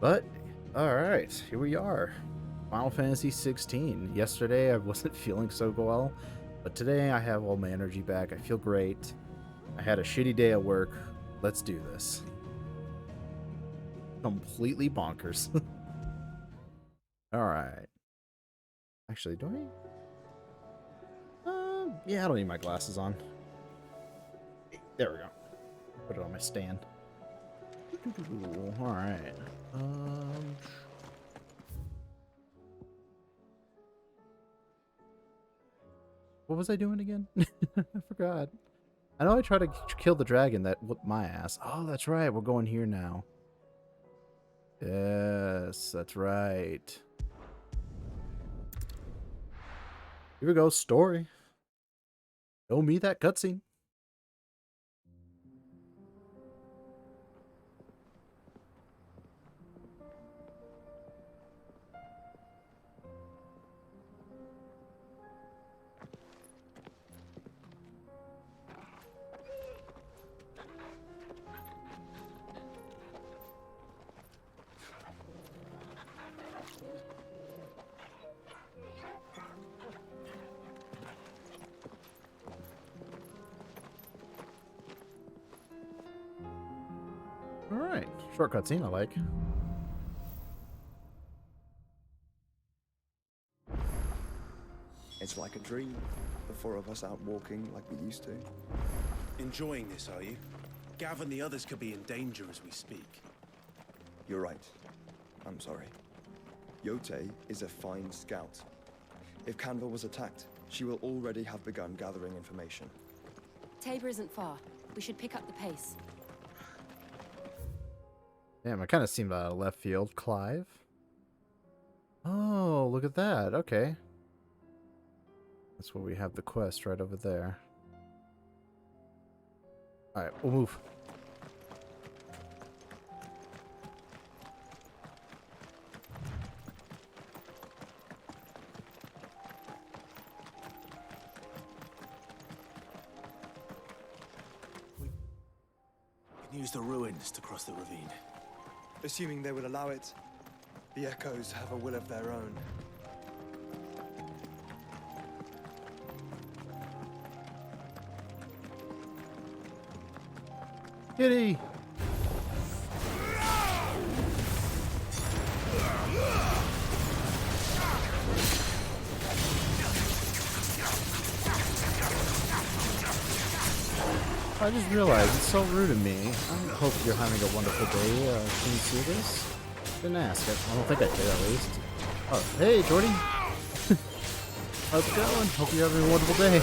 But, alright, here we are. Final Fantasy 16. Yesterday I wasn't feeling so well, but today I have all my energy back. I feel great. I had a shitty day at work. Let's do this. Completely bonkers. Alright. Actually, do I? Yeah, I don't need my glasses on. There we go. Put it on my stand. Alright. What was I doing again? I forgot. I know I tried to kill the dragon that whooped my ass. Oh, that's right. We're going here now. Yes, that's right. Here we go. Story. Show me that cutscene. Alright. Short cutscene I like. It's like a dream. The four of us out walking like we used to. Enjoying this, are you? Gav and the others could be in danger as we speak. You're right. I'm sorry. Yote is a fine scout. If Canva was attacked, she will already have begun gathering information. Tabor isn't far. We should pick up the pace. Damn, I kind of seemed out of left field. Clive? Oh, look at that. Okay. That's where we have the quest right over there. Alright, we'll move. We can use the ruins to cross the ravine. Assuming they will allow it, the Echoes have a will of their own. Kitty! I just realized it's so rude of me. I hope you're having a wonderful day. Can you see this? Didn't ask it. I don't think I did, at least. Oh, hey, Jordy. How's it going? Hope you're having a wonderful day.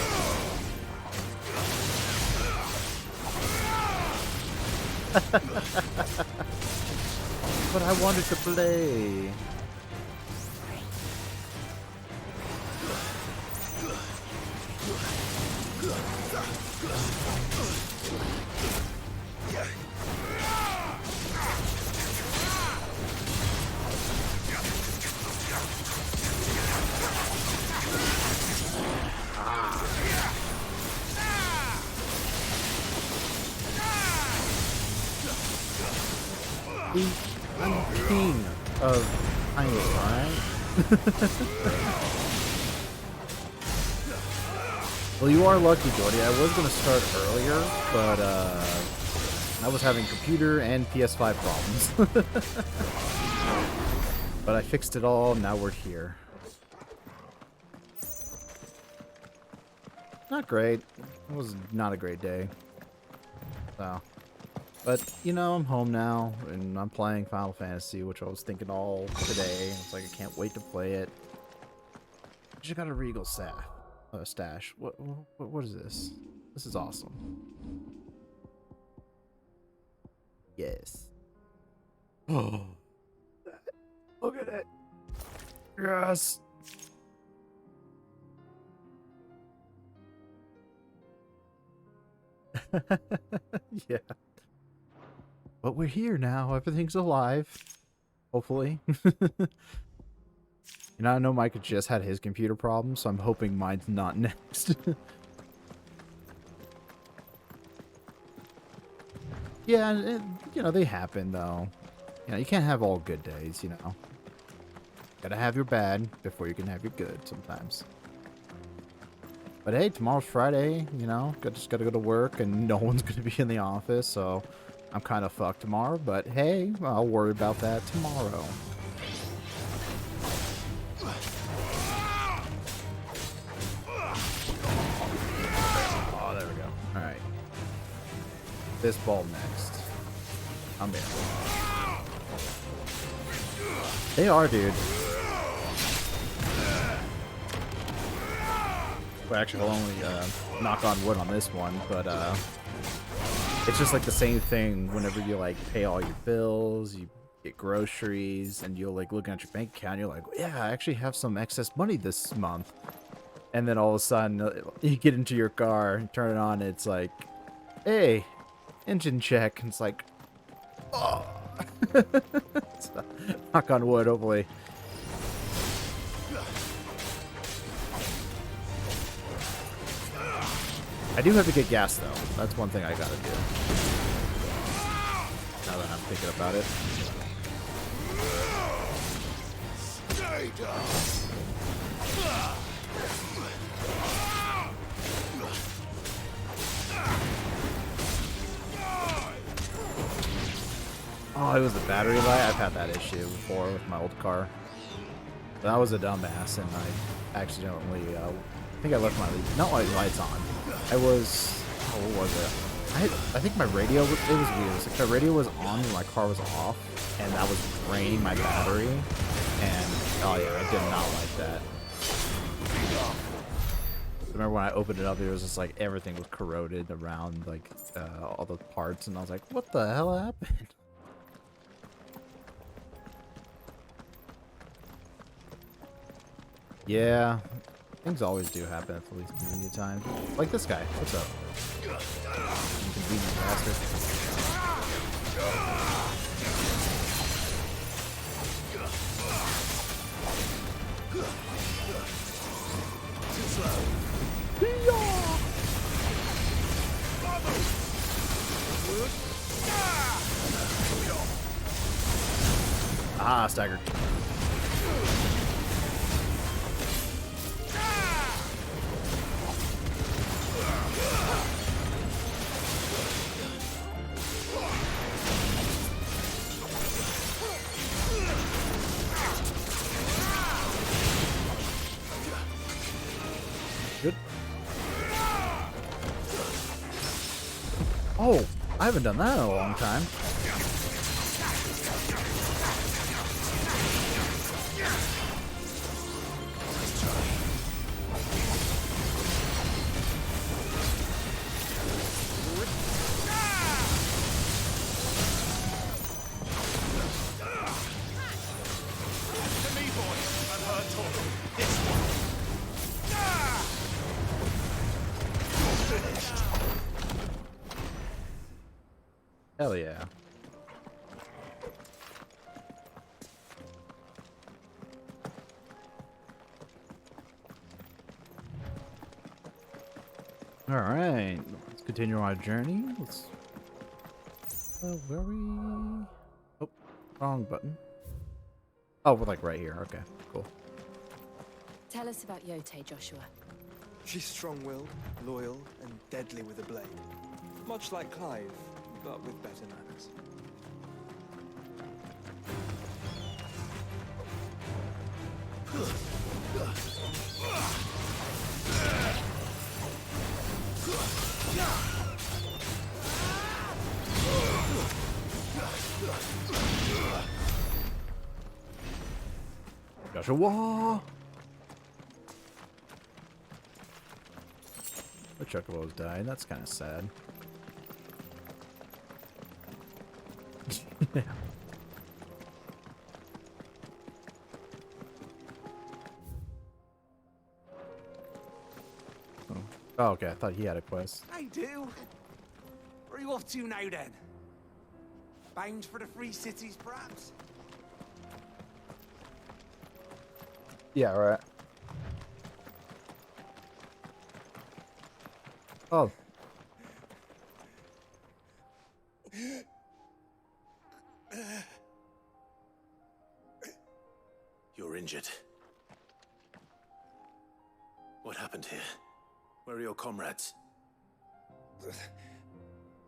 But I wanted to play. I'm king of tiny, alright? Well, you are lucky, Jordy. I was going to start earlier, but I was having computer and PS5 problems. But I fixed it all, now we're here. Not great. It was not a great day. So... But, you know, I'm home now, and I'm playing Final Fantasy, which I was thinking all today. It's like, I can't wait to play it. I just got a Regal stash. What is this? This is awesome. Yes. Oh. Look at it. Yes. Yeah. But we're here now. Everything's alive. Hopefully. You know, I know Micah just had his computer problem, so I'm hoping mine's not next. Yeah, you know, they happen, though. You know, you can't have all good days, you know. Gotta have your bad before you can have your good sometimes. But hey, tomorrow's Friday, you know. Just gotta go to work and no one's gonna be in the office, so I'm kind of fucked tomorrow. But hey, I'll worry about that tomorrow. Oh, there we go. Alright. This ball next. I'm in. They are, dude. Well, actually, I'll only knock on wood on this one, but it's just like the same thing whenever you like pay all your bills, you get groceries, and you're like looking at your bank account, you're like, yeah, I actually have some excess money this month. And then all of a sudden, you get into your car and turn it on, and it's like, hey, engine check. And it's like, oh. So, knock on wood, hopefully. I do have to get gas, though. That's one thing I gotta do. Now that I'm thinking about it. Stay down. Oh, it was the battery light? I've had that issue before with my old car. But I was a dumbass, and I accidentally, I think I left my, not my lights on. I was, oh, what was it? I think my radio, it was weird. It was like my radio was on when my car was off, and that was draining my battery. And, oh yeah, I did not like that. I remember when I opened it up, it was just like everything was corroded around, like, all the parts, and I was like, what the hell happened? Yeah, things always do happen at the least convenient time. Like this guy. What's up? Inconvenient bastard. Ah, staggered. Good. Oh, I haven't done that in a long time. Hell yeah. Alright, let's continue our journey. Let's... where are we? Oh, wrong button. Oh, we're like right here. Okay, cool. Tell us about Yote, Joshua. She's strong-willed, loyal, and deadly with a blade. Much like Clive, but with better manners. Joshua! The Chocobos died. That's kind of sad. Oh, okay. I thought he had a quest. I do. Where are you off to now, then? Bound for the Free Cities, perhaps? Yeah, right. Oh. You're injured. What happened here? Where are your comrades? The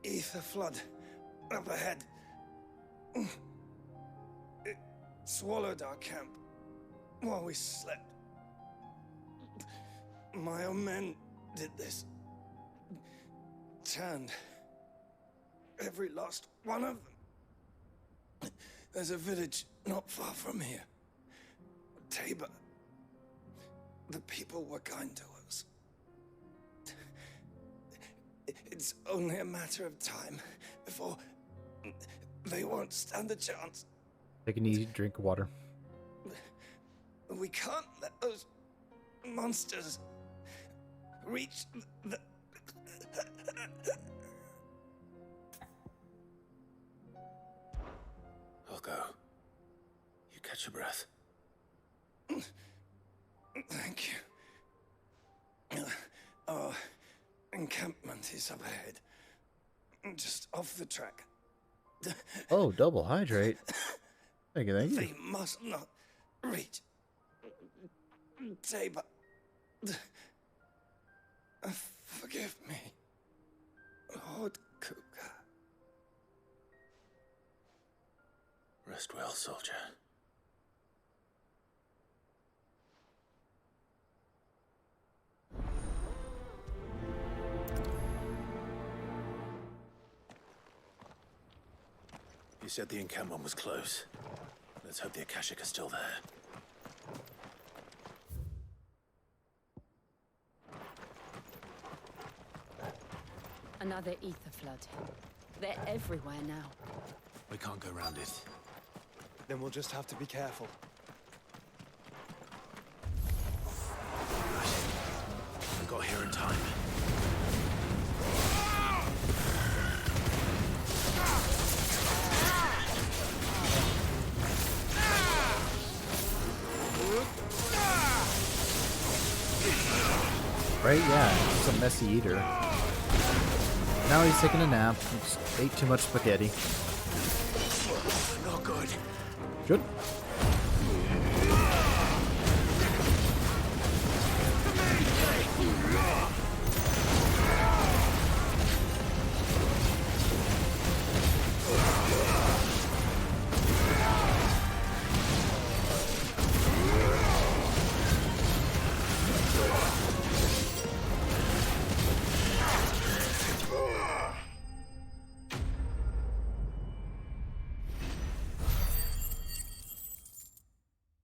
ether flood up ahead. It swallowed our camp while we slept. My own men did this. Turned every last one of them. There's a village not far from here. Tabor. The people were kind to us. It's only a matter of time before they won't stand a chance. Take an easy drink of water. We can't let those monsters reach the... I'll go. You catch your breath. Thank you. Our encampment is up ahead. Just off the track. Oh, double hydrate. Thank you, thank you. They must not reach Tabor. Forgive me, Lord Kuka. Rest well, soldier. You said the encampment was close. Let's hope the Akashic are still there. Another ether flood. They're everywhere now. We can't go round it. Then we'll just have to be careful. We got here in time. Right? Yeah, he's a messy eater. Now he's taking a nap. He just ate too much spaghetti. Not good. Good.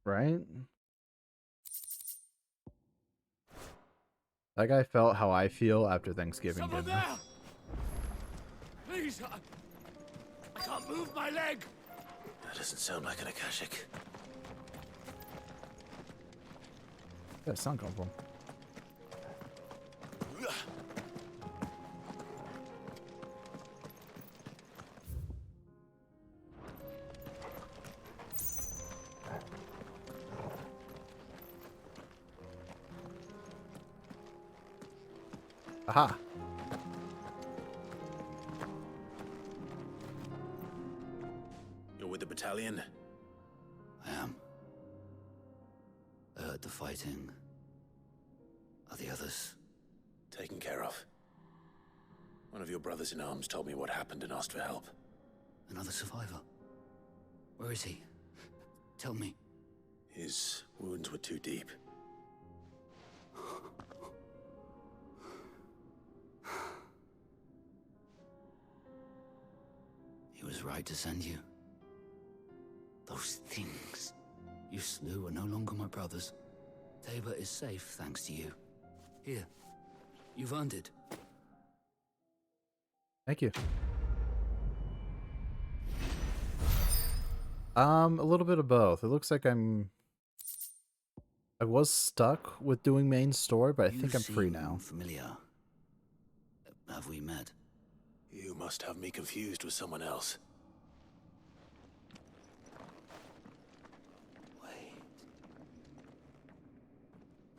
Right? That guy felt how I feel after Thanksgiving Someone dinner. there! Please, I can't move my leg! That doesn't sound like an Akashic. Where'd that sound come from? Aha! You're with the battalion? I am. I heard the fighting. Are the others? Taken care of. One of your brothers in arms told me what happened and asked for help. Another survivor? Where is he? Tell me. His wounds were too deep. He was right to send you. Those things you slew are no longer my brothers. Tabor is safe thanks to you. Here, you've earned it. Thank you. A little bit of both. It looks like I was stuck with doing main story, but I think I'm free now. Familiar. Have we met? You must have me confused with someone else. Wait.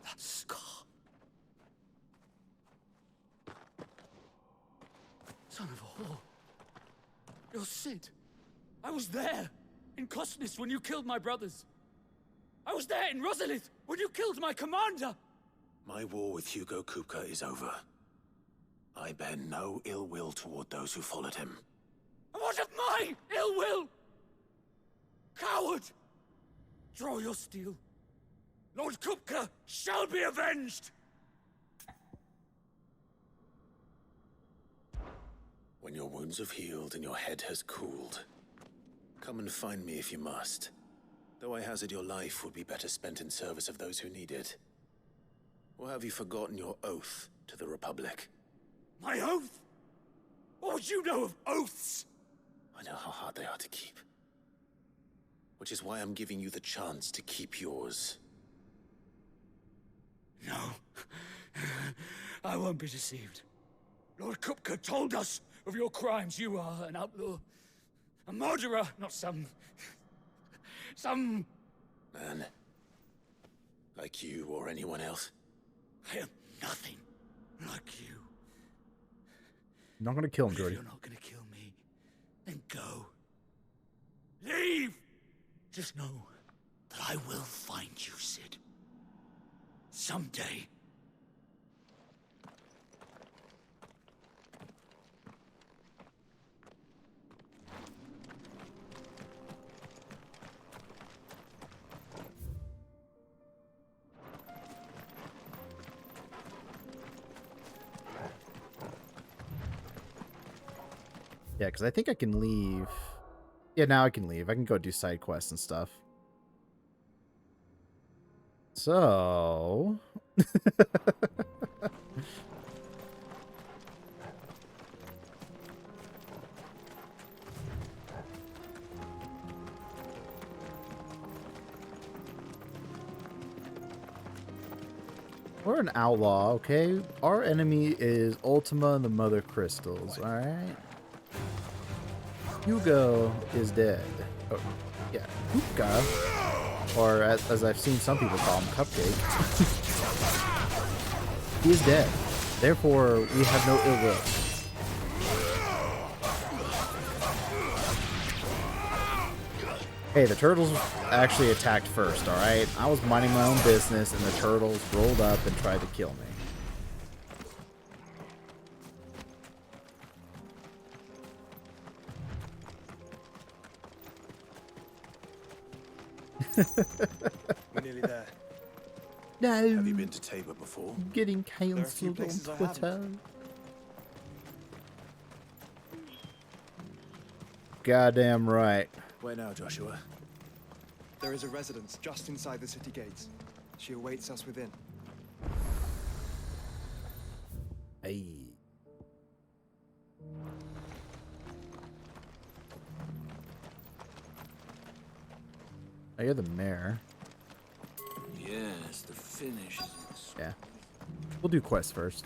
That scar. Son of a whore. You're Sid. I was there, in Cosnes, when you killed my brothers. I was there in Rosalith when you killed my commander! My war with Hugo Kupka is over. I bear no ill will toward those who followed him. And what of my ill will? Coward! Draw your steel. Lord Kupka shall be avenged! When your wounds have healed and your head has cooled, come and find me if you must. Though I hazard your life would be better spent in service of those who need it. Or have you forgotten your oath to the Republic? My oath? What would you know of oaths? I know how hard they are to keep. Which is why I'm giving you the chance to keep yours. No. I won't be deceived. Lord Kupka told us of your crimes. You are an outlaw. A murderer, not some... Man. Like you or anyone else. I am nothing like you. I'm not gonna kill him, If Jordy. you're not gonna kill me, then go. Leave! Just know that I will find you, Sid. Someday. Yeah, because I think I can leave. Yeah, now I can leave. I can go do side quests and stuff. So... We're an outlaw, okay? Our enemy is Ultima and the Mother Crystals, alright? Hugo is dead. Oh, yeah, Kupka, or as I've seen some people call him, Cupcake. He is dead. Therefore, we have no ill will. Hey, the turtles actually attacked first, alright? I was minding my own business and the turtles rolled up and tried to kill me. We're nearly there. No, Have you been to Tabor before? getting There are a few cancelled on places I Twitter. Goddamn right. Where now, Joshua? There is a residence just inside the city gates. She awaits us within. Hey. Oh, you're the mayor. Yes, the finish. Yeah. We'll do quests first.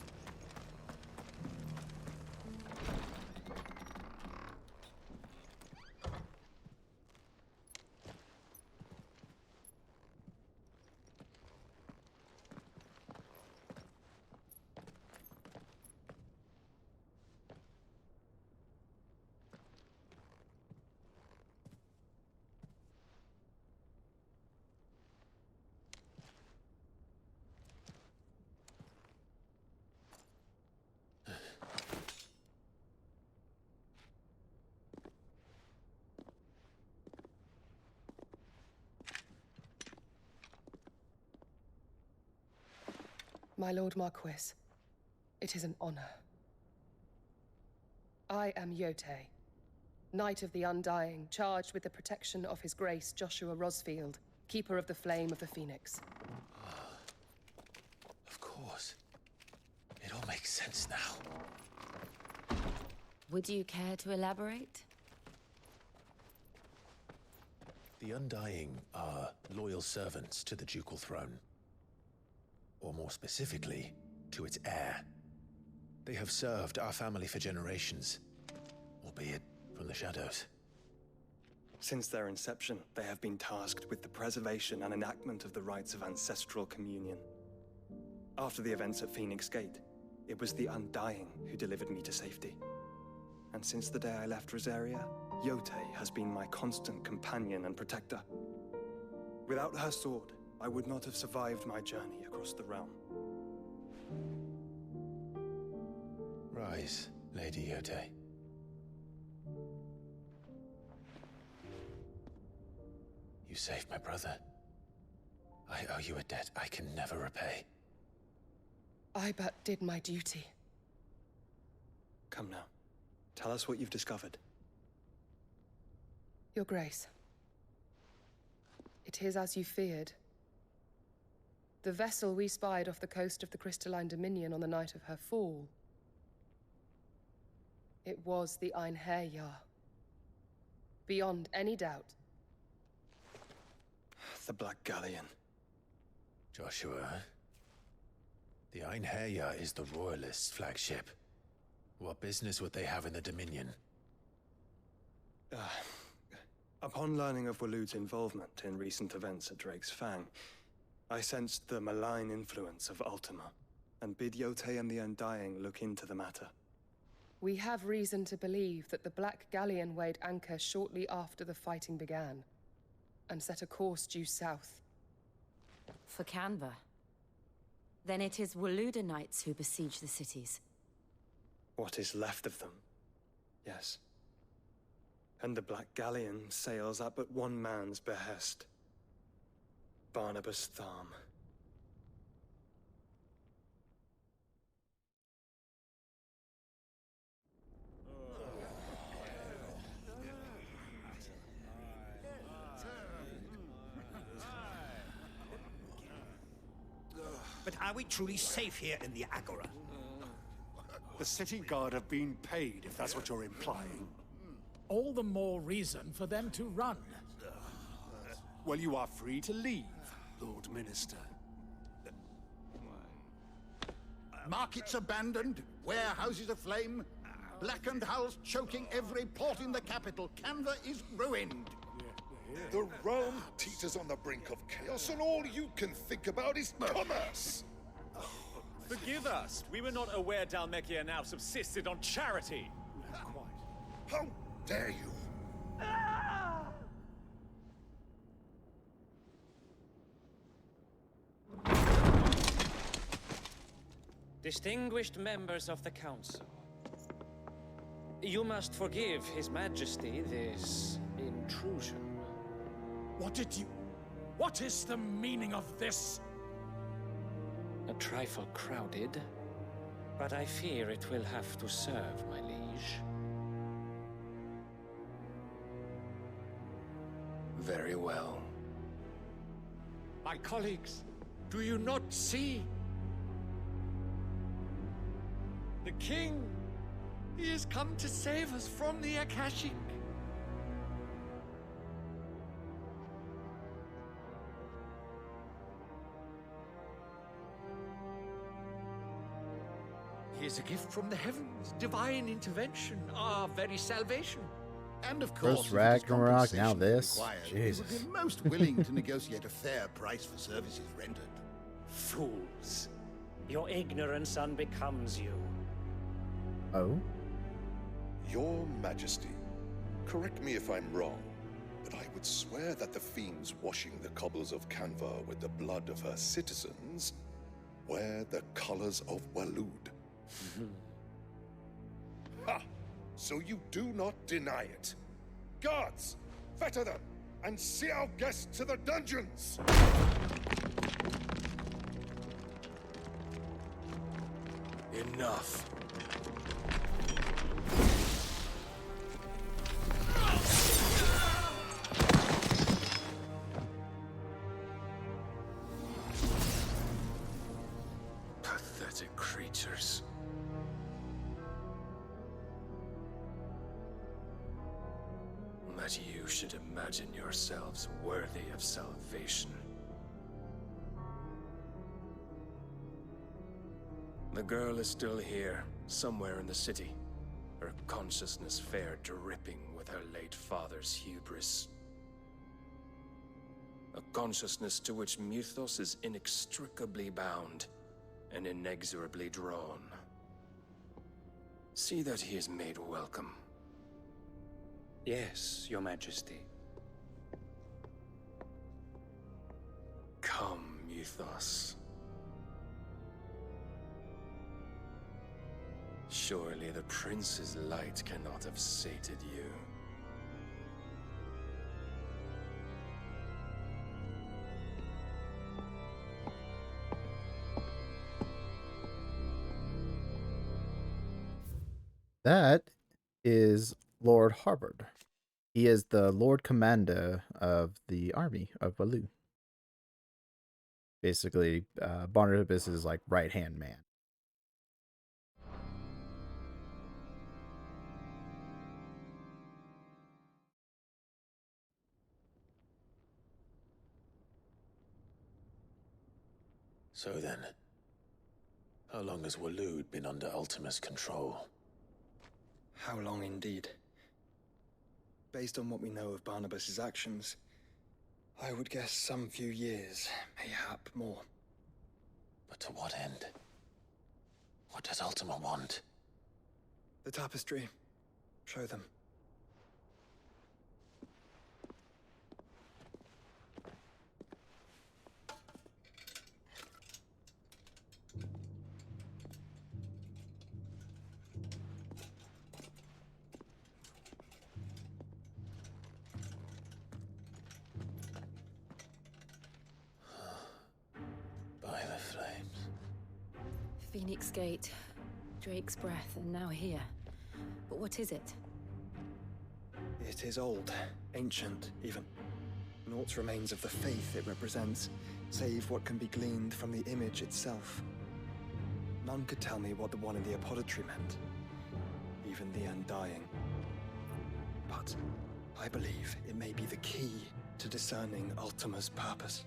My Lord Marquis, it is an honor. I am Yotei, Knight of the Undying, charged with the protection of His Grace Joshua Rosfield, Keeper of the Flame of the Phoenix. Of course. It all makes sense now. Would you care to elaborate? The Undying are loyal servants to the ducal throne. Or more specifically, to its heir. They have served our family for generations, albeit from the shadows. Since their inception, they have been tasked with the preservation and enactment of the rites of ancestral communion. After the events at Phoenix Gate, it was the Undying who delivered me to safety. And since the day I left Rosaria, Yotei has been my constant companion and protector. Without her sword, I would not have survived my journey across the realm. Rise, Lady Yote. You saved my brother. I owe you a debt I can never repay. I but did my duty. Come now. Tell us what you've discovered. Your Grace. It is as you feared. The vessel we spied off the coast of the Crystalline Dominion on the night of her fall. It was the Einherjar. Beyond any doubt. The Black Galleon. Joshua, the Einherjar is the Royalists' flagship. What business would they have in the Dominion? Upon learning of Waloed's involvement in recent events at Drake's Fang, I sensed the malign influence of Ultima, and bid Yote and the Undying look into the matter. We have reason to believe that the Black Galleon weighed anchor shortly after the fighting began, and set a course due south. For Canva. Then it is Waloed knights who besiege the cities. What is left of them, yes. And the Black Galleon sails at but one man's behest. Barnabas Tharm. But are we truly safe here in the Agora? The city guard have been paid, if that's what you're implying. All the more reason for them to run. Well, you are free to leave, Lord Minister. Markets abandoned, warehouses aflame, blackened hulls choking every port in the capital. Canva is ruined. The realm teeters on the brink of chaos, and all you can think about is commerce! Forgive us. We were not aware Dhalmekia now subsisted on charity. How dare you? Distinguished members of the Council, you must forgive His Majesty this intrusion. What is the meaning of this? A trifle crowded, but I fear it will have to serve, my liege. Very well. My colleagues, do you not see? The King! He has come to save us from the Akashic! He is a gift from the heavens, divine intervention, our very salvation. And of course, First Ragnarok, now compensation this. required, Jesus. we would be most willing to negotiate a fair price for services rendered. Fools! Your ignorance unbecomes you. Oh? Your Majesty, correct me if I'm wrong, but I would swear that the fiends washing the cobbles of Canva with the blood of her citizens wear the colors of Waloed. Ha! So you do not deny it. Guards, fetter them, and see our guests to the dungeons! Enough. Pathetic creatures. That you should imagine yourselves worthy of salvation. The girl is still here, somewhere in the city. Her consciousness fair dripping with her late father's hubris. A consciousness to which Mythos is inextricably bound and inexorably drawn. See that he is made welcome. Yes, Your Majesty. ethos. Surely the prince's light cannot have sated you. That is Lord Harvard. He is the Lord Commander of the army of Waloed. Basically, Barnabas is like right-hand man. So then, how long has Waloed been under Ultima's control? How long indeed? Based on what we know of Barnabas's actions, I would guess some few years, mayhap more. But to what end? What does Ultima want? The tapestry. Show them. By the flames. Phoenix Gate, Drake's Breath, and now here. But what is it? It is old, ancient, even. Naught remains of the faith it represents, save what can be gleaned from the image itself. None could tell me what the one in the apothecary meant, even the Undying. But I believe it may be the key to discerning Ultima's purpose.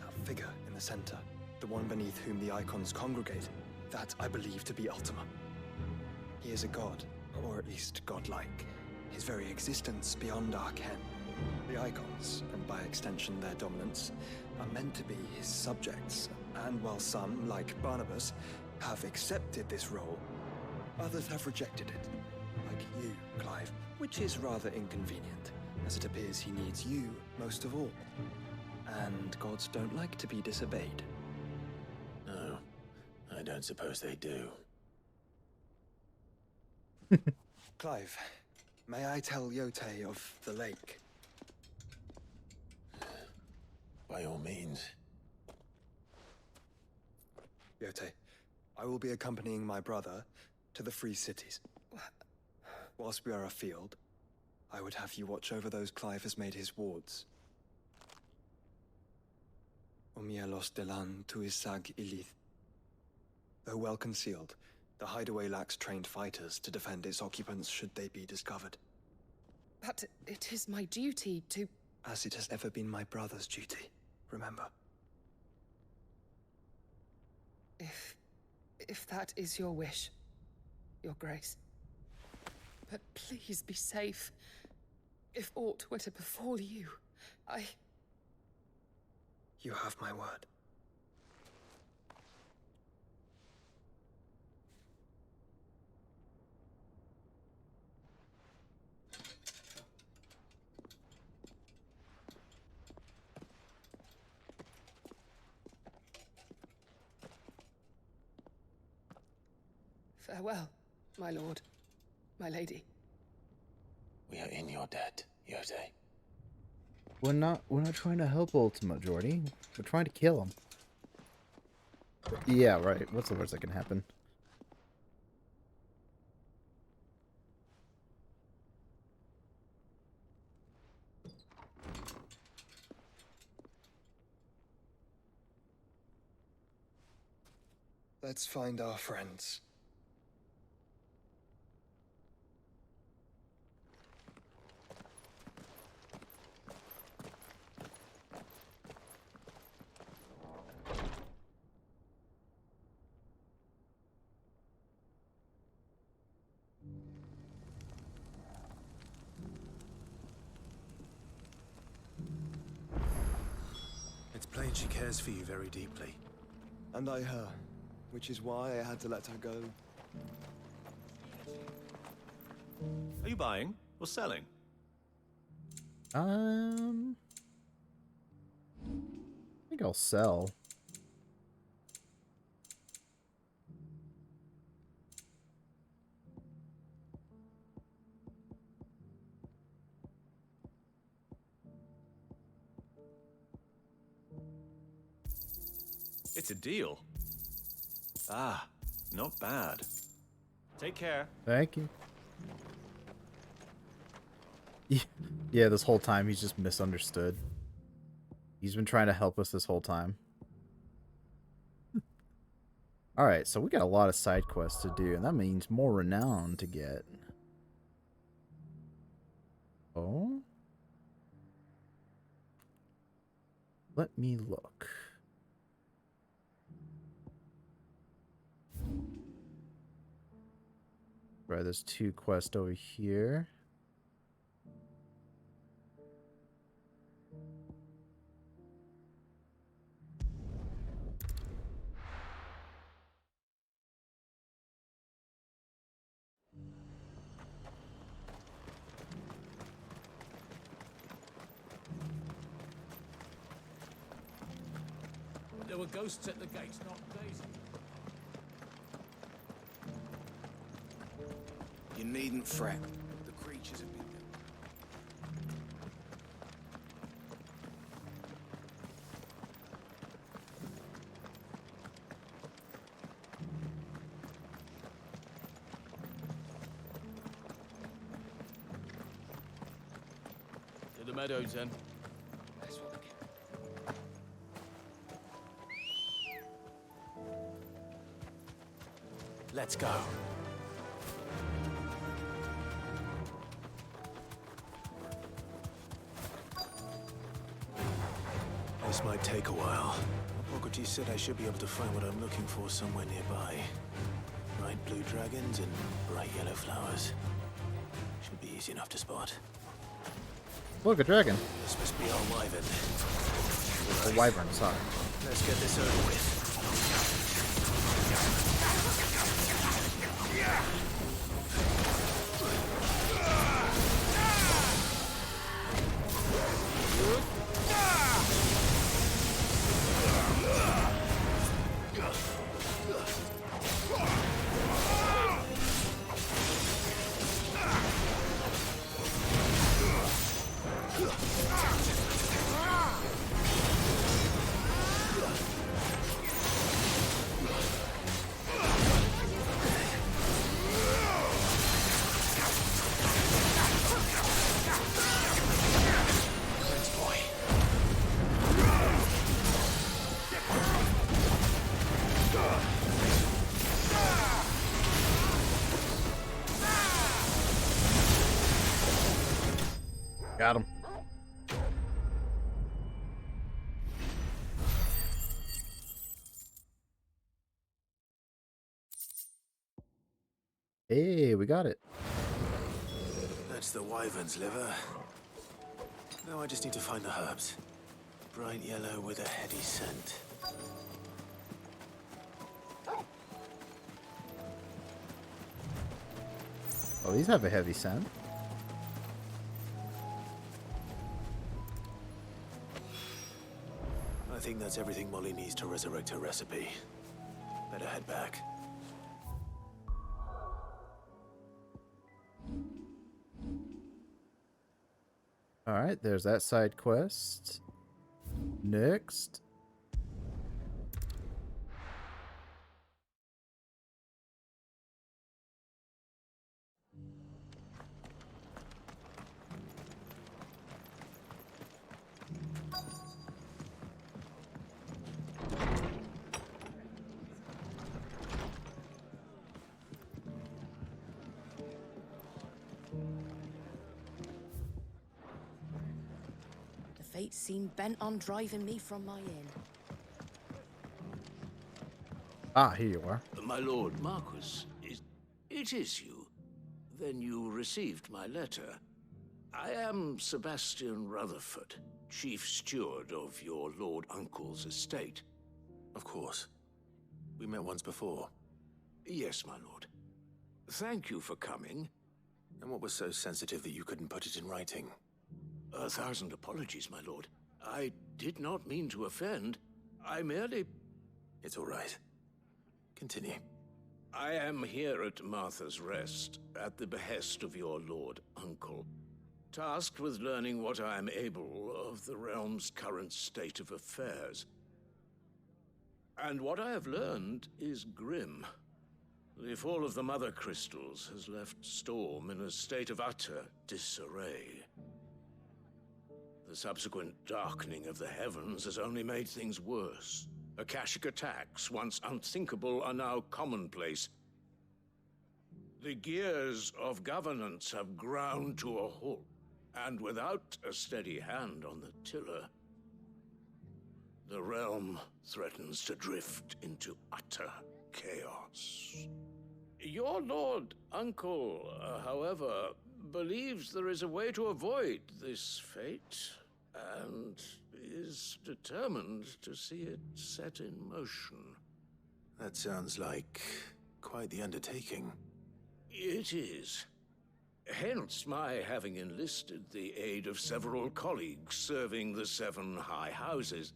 That figure in the center, the one beneath whom the icons congregate, that I believe to be Ultima. He is a god, or at least godlike. His very existence beyond our ken. The icons, and by extension their dominance, are meant to be his subjects, and while some, like Barnabas, have accepted this role, others have rejected it. Like you, Clive, which is rather inconvenient, as it appears he needs you most of all. And gods don't like to be disobeyed. No, I don't suppose they do. Clive, may I tell Yote of the lake? By all means. Yote, I will be accompanying my brother to the Free Cities. Whilst we are afield, I would have you watch over those Clive has made his wards. Omielos delan tuisag ilith. Though well concealed, the hideaway lacks trained fighters to defend its occupants should they be discovered. But it is my duty to... As it has ever been my brother's duty, remember. If that is your wish, Your Grace. But please be safe. If aught were to befall you, You have my word. Farewell, my lord, my lady. We are in your debt, Yote. We're not trying to help Ultima, Jordy. We're trying to kill him. Yeah, right. What's the worst that can happen? Let's find our friends. It's plain she cares for you very deeply. And I her, which is why I had to let her go. Are you buying or selling? I think I'll sell. It's a deal. Ah, not bad. Take care. Thank you. Yeah, this whole time he's just misunderstood. He's been trying to help us this whole time. Alright, so we got a lot of side quests to do, and that means more renown to get. Oh? Let me look. Right, there's 2 quests over here. There were ghosts at the gates, not Daisy. You needn't fret. The creatures have been... To the meadows, then. Let's go. This might take a while. Hippocrates said I should be able to find what I'm looking for somewhere nearby. Bright blue dragons and bright yellow flowers. Should be easy enough to spot. Look, a dragon. This must be our wyvern. A wyvern, sorry. Let's get this over with. Got him. Hey, we got it. That's the wyvern's liver. Now I just need to find the herbs. Bright yellow with a heady scent. Oh, these have a heavy scent. I think that's everything Molly needs to resurrect her recipe. Better head back. Alright, there's that side quest. Next. Fates seem bent on driving me from my inn. Ah, here you are. My lord Marquis, it is you. Then you received my letter. I am Sebastian Rutherford, chief steward of your lord uncle's estate. Of course. We met once before. Yes, my lord. Thank you for coming. And what was so sensitive that you couldn't put it in writing? 1,000 apologies, my lord. I did not mean to offend. I merely... It's all right. Continue. I am here at Martha's Rest, at the behest of your lord uncle, tasked with learning what I am able of the realm's current state of affairs. And what I have learned is grim. The fall of the Mother Crystals has left Storm in a state of utter disarray. The subsequent darkening of the heavens has only made things worse. Akashic attacks, once unthinkable, are now commonplace. The gears of governance have ground to a halt, and without a steady hand on the tiller, the realm threatens to drift into utter chaos. Your lord uncle, however, believes there is a way to avoid this fate, and is determined to see it set in motion. That sounds like quite the undertaking. It is. Hence my having enlisted the aid of several colleagues serving the 7 high houses.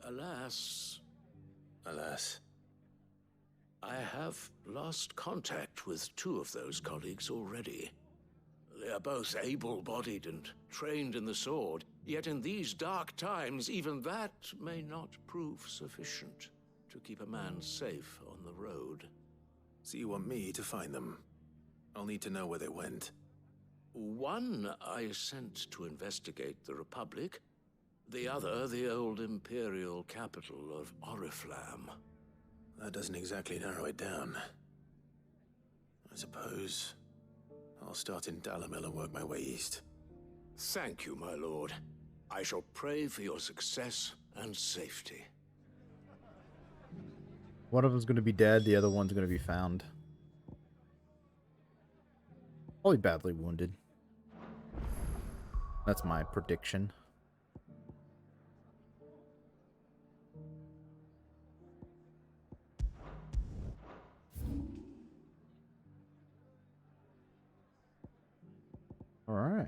Alas... Alas? I have lost contact with 2 of those colleagues already. They are both able-bodied and trained in the sword, yet in these dark times, even that may not prove sufficient to keep a man safe on the road. So you want me to find them? I'll need to know where they went. One I sent to investigate the Republic, the other the old Imperial capital of Oriflamme. That doesn't exactly narrow it down. I suppose I'll start in Dalamil and work my way east. Thank you, my lord. I shall pray for your success and safety. One of them's going to be dead, the other one's going to be found. Probably badly wounded. That's my prediction. All right.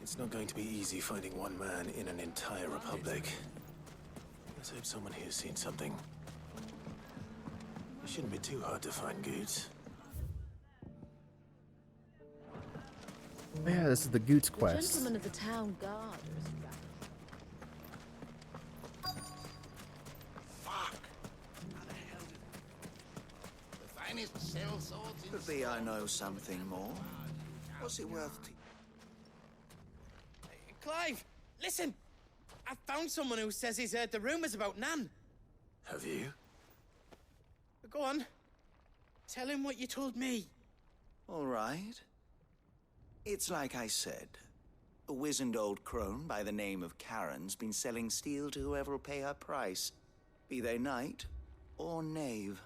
It's not going to be easy finding one man in an entire republic. Let's hope someone here's seen something. It shouldn't be too hard to find Goots. Oh, yeah, this is the Goots quest. Gentlemen of the town guard. Could be I know something more. What's it worth to... Clive, listen! I found someone who says he's heard the rumors about Nan. Have you? Go on. Tell him what you told me. All right. It's like I said. A wizened old crone by the name of Karen's been selling steel to whoever will pay her price, be they knight or knave.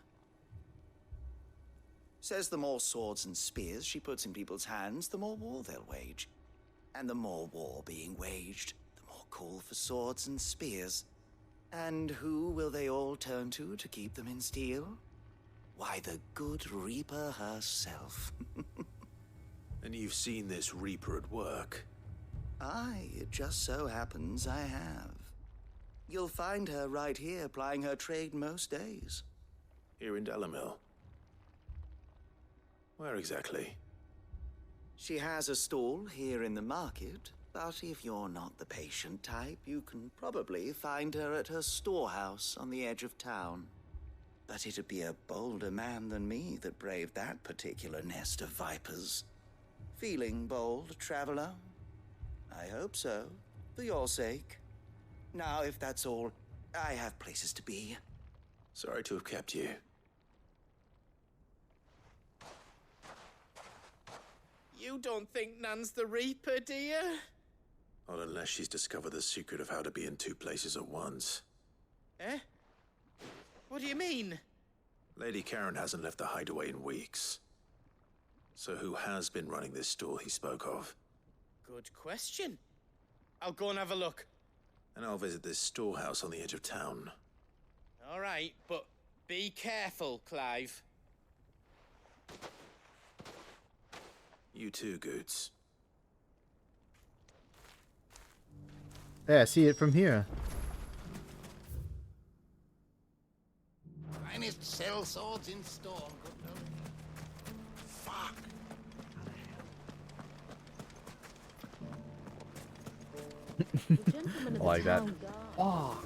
Says the more swords and spears she puts in people's hands, the more war they'll wage. And the more war being waged, the more call for swords and spears. And who will they all turn to keep them in steel? Why, the good Reaper herself. And you've seen this Reaper at work? Aye, it just so happens I have. You'll find her right here plying her trade most days. Here in Dalamil? Where exactly? She has a stall here in the market, but if you're not the patient type, you can probably find her at her storehouse on the edge of town. But it'd be a bolder man than me that braved that particular nest of vipers. Feeling bold, traveler? I hope so, for your sake. Now, if that's all, I have places to be. Sorry to have kept you. You don't think Nan's the Reaper, do you? Not unless she's discovered the secret of how to be in 2 places at once. Eh? What do you mean? Lady Karen hasn't left the hideaway in weeks. So who has been running this stall he spoke of? Good question. I'll go and have a look. And I'll visit this storehouse on the edge of town. All right, but be careful, Clive. You too, Goots. Yeah, I see it from here. Finest cell swords in Storm. Fuck. I like that. What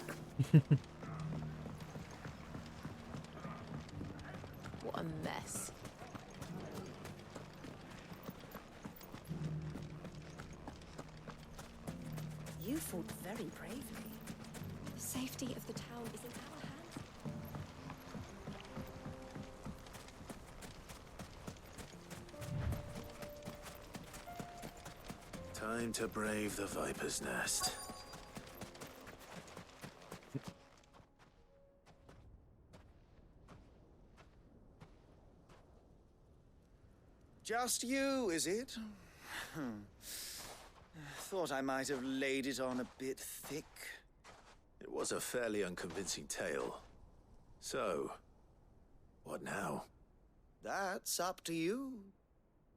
a mess. You fought very bravely. The safety of the town is in our hands. Time to brave the Viper's Nest. Just you, is it? Thought I might have laid it on a bit thick. It was a fairly unconvincing tale. So, what now? That's up to you.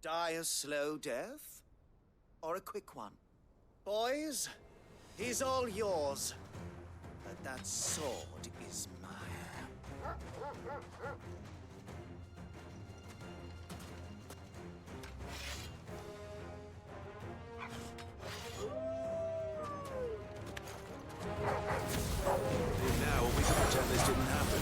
Die a slow death, or a quick one. Boys, he's all yours. But that sword is mine. Now we can pretend this didn't happen.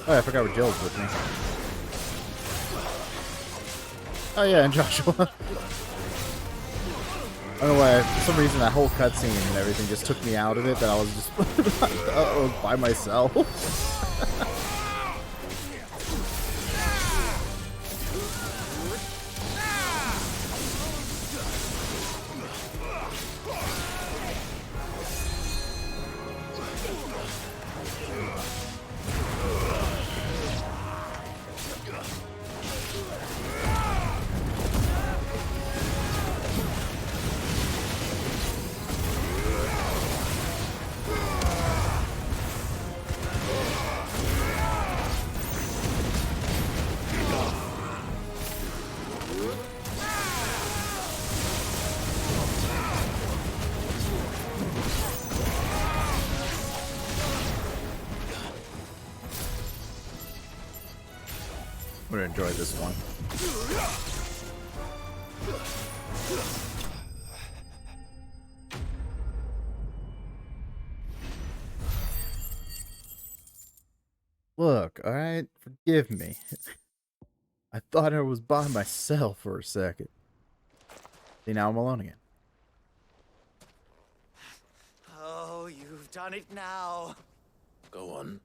Oh, I forgot where Jill's with me. Oh yeah, and Joshua. I don't know why, for some reason that whole cutscene and everything just took me out of it, that I was just by myself. I'm gonna enjoy this one. Look, alright? Forgive me. I thought I was by myself for a second. See, now I'm alone again. Oh, you've done it now. Go on.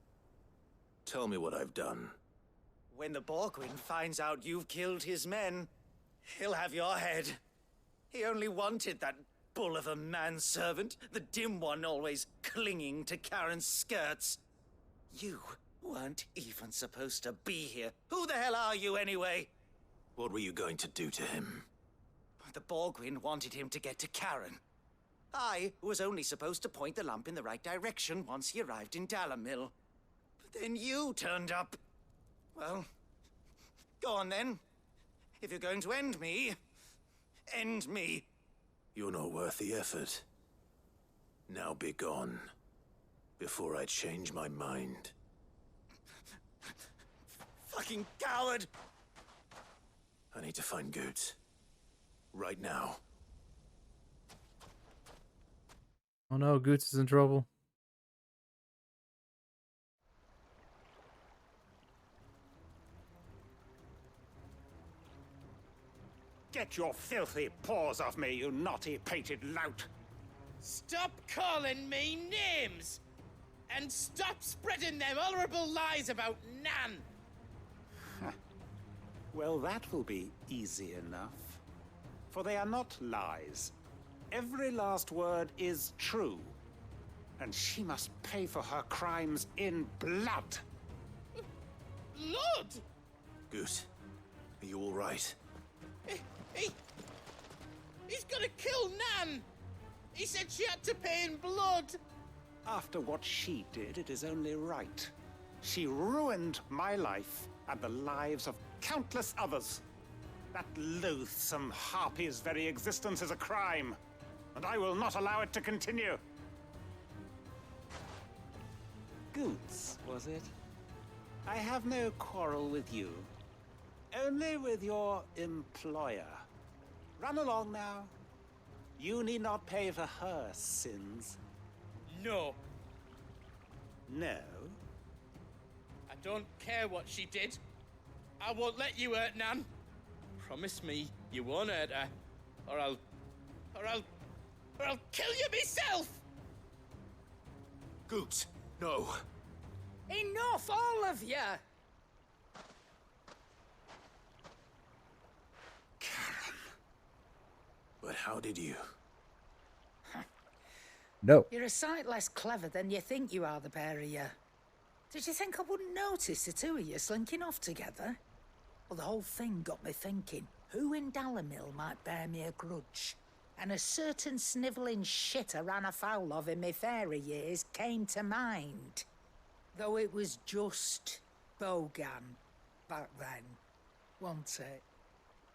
Tell me what I've done. When the Borgwyn finds out you've killed his men, he'll have your head. He only wanted that bull of a manservant, the dim one always clinging to Karen's skirts. You weren't even supposed to be here. Who the hell are you anyway? What were you going to do to him? The Borgwyn wanted him to get to Karen. I was only supposed to point the lamp in the right direction once he arrived in Dalamil. But then you turned up. Well, go on then. If you're going to end me, end me. You're not worth the effort. Now be gone, before I change my mind. Fucking coward! I need to find Goots. Right now. Oh no, Goots is in trouble. Get your filthy paws off me, you naughty-pated lout! Stop calling me names! And stop spreading them horrible lies about Nan! Well, that will be easy enough. For they are not lies. Every last word is true. And she must pay for her crimes in blood. Blood? Goose, are you all right? He's gonna kill Nan! He said she had to pay in blood. After what she did, it is only right. She ruined my life and the lives of countless others. That loathsome harpy's very existence is a crime, and I will not allow it to continue. Goots, was it? I have no quarrel with you. Only with your employer. Run along now. You need not pay for her sins. No. No? I don't care what she did. I won't let you hurt Nan. Promise me you won't hurt her, or I'll kill you myself! Goots, no. Enough, all of you! But how did you? No. You're a sight less clever than you think you are, the pair of you. Did you think I wouldn't notice the two of you slinking off together? Well, the whole thing got me thinking, who in Dalamil might bear me a grudge? And a certain snivelling shit I ran afoul of in my fairy years came to mind. Though it was just Bogan back then, wasn't it?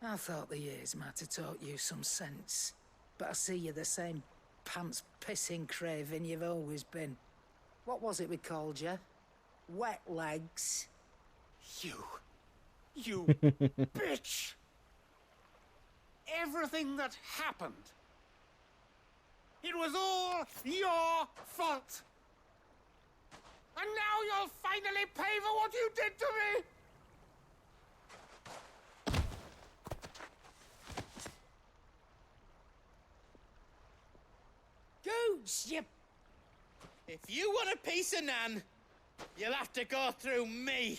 I thought the years might have taught you some sense, but I see you're the same pants-pissing craven you've always been. What was it we called you? Wet legs? You bitch! Everything that happened, it was all your fault! And now you'll finally pay for what you did to me! Goots, you... If you want a piece of Nan, you'll have to go through me.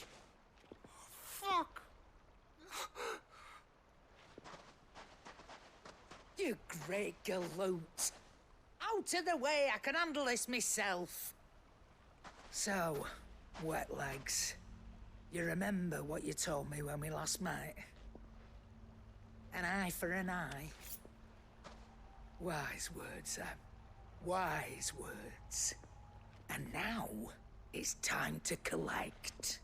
Fuck! You great galoot. Out of the way, I can handle this myself. So, wet legs, you remember what you told me when we last met? An eye for an eye. Wise words, Sam. Wise words. And now, it's time to collect.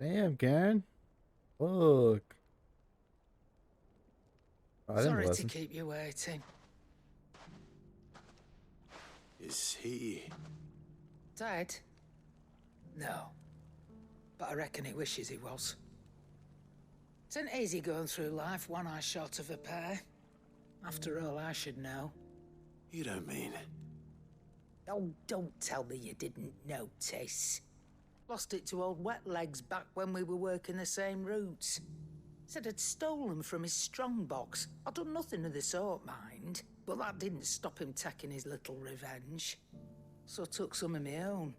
Damn, Karen. Look. Sorry to keep you waiting. Is he... Dead? No. But I reckon he wishes he was. It isn't easy going through life one eye short of a pair. After all, I should know. You don't mean... Oh, don't tell me you didn't notice. Lost it to old Wet Legs back when we were working the same routes. Said I'd stolen from his strongbox. I'd done nothing of the sort, mind. But that didn't stop him taking his little revenge. So I took some of my own.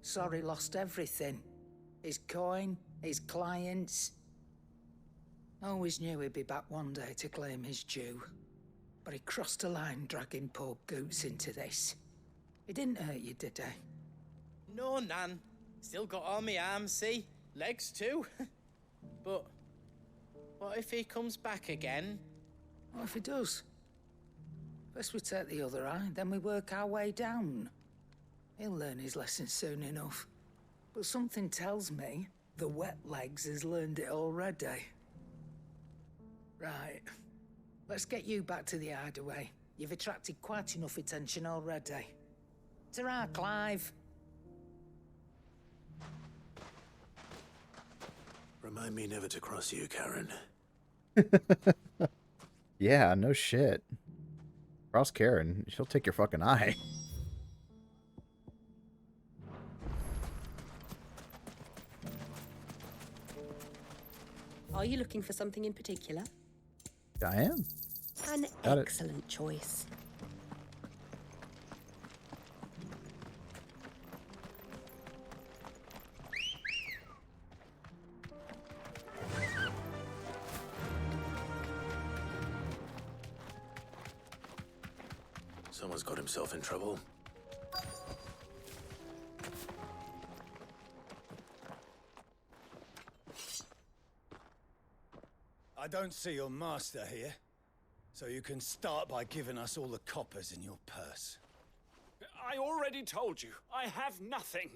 Sorry, lost everything. His coin, his clients. Always knew he'd be back one day to claim his due. But he crossed a line dragging poor Goots into this. He didn't hurt you, did he? No, Nan. Still got all my arms, see? Legs too. But what if he comes back again? What if he does? First we take the other eye, then we work our way down. He'll learn his lesson soon enough. But something tells me the Wet Legs has learned it already. Right. Let's get you back to the hideaway. You've attracted quite enough attention already. Ta-ra, Clive. Remind me never to cross you, Karen. Yeah, no shit. Cross Karen, she'll take your fucking eye. Are you looking for something in particular? I am. An Got excellent choice. Someone's got himself in trouble. I don't see your master here, so you can start by giving us all the coppers in your purse. I already told you, I have nothing.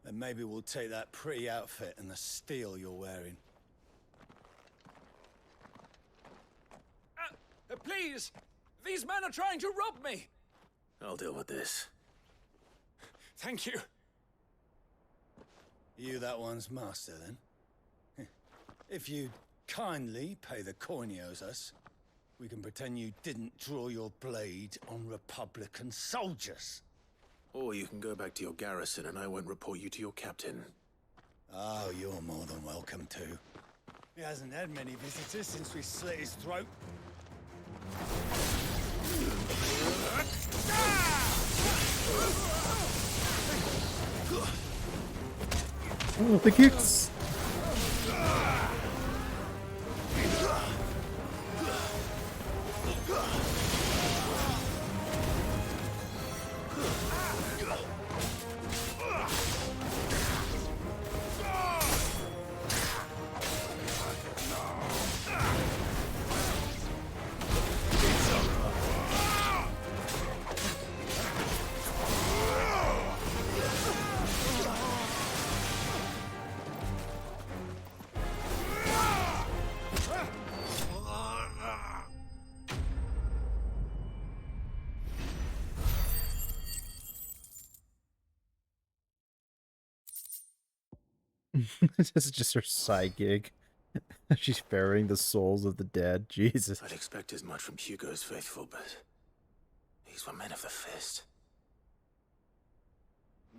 Then maybe we'll take that pretty outfit and the steel you're wearing. Please! These men are trying to rob me! I'll deal with this. Thank you. You that one's master, then? If you kindly pay the coin he owes us, we can pretend you didn't draw your blade on Republican soldiers. Or you can go back to your garrison and I won't report you to your captain. Oh, you're more than welcome to. He hasn't had many visitors since we slit his throat. Oh, the kicks! This is just her side gig. She's ferrying the souls of the dead. Jesus. I'd expect as much from Hugo's faithful, but these were men of the fist.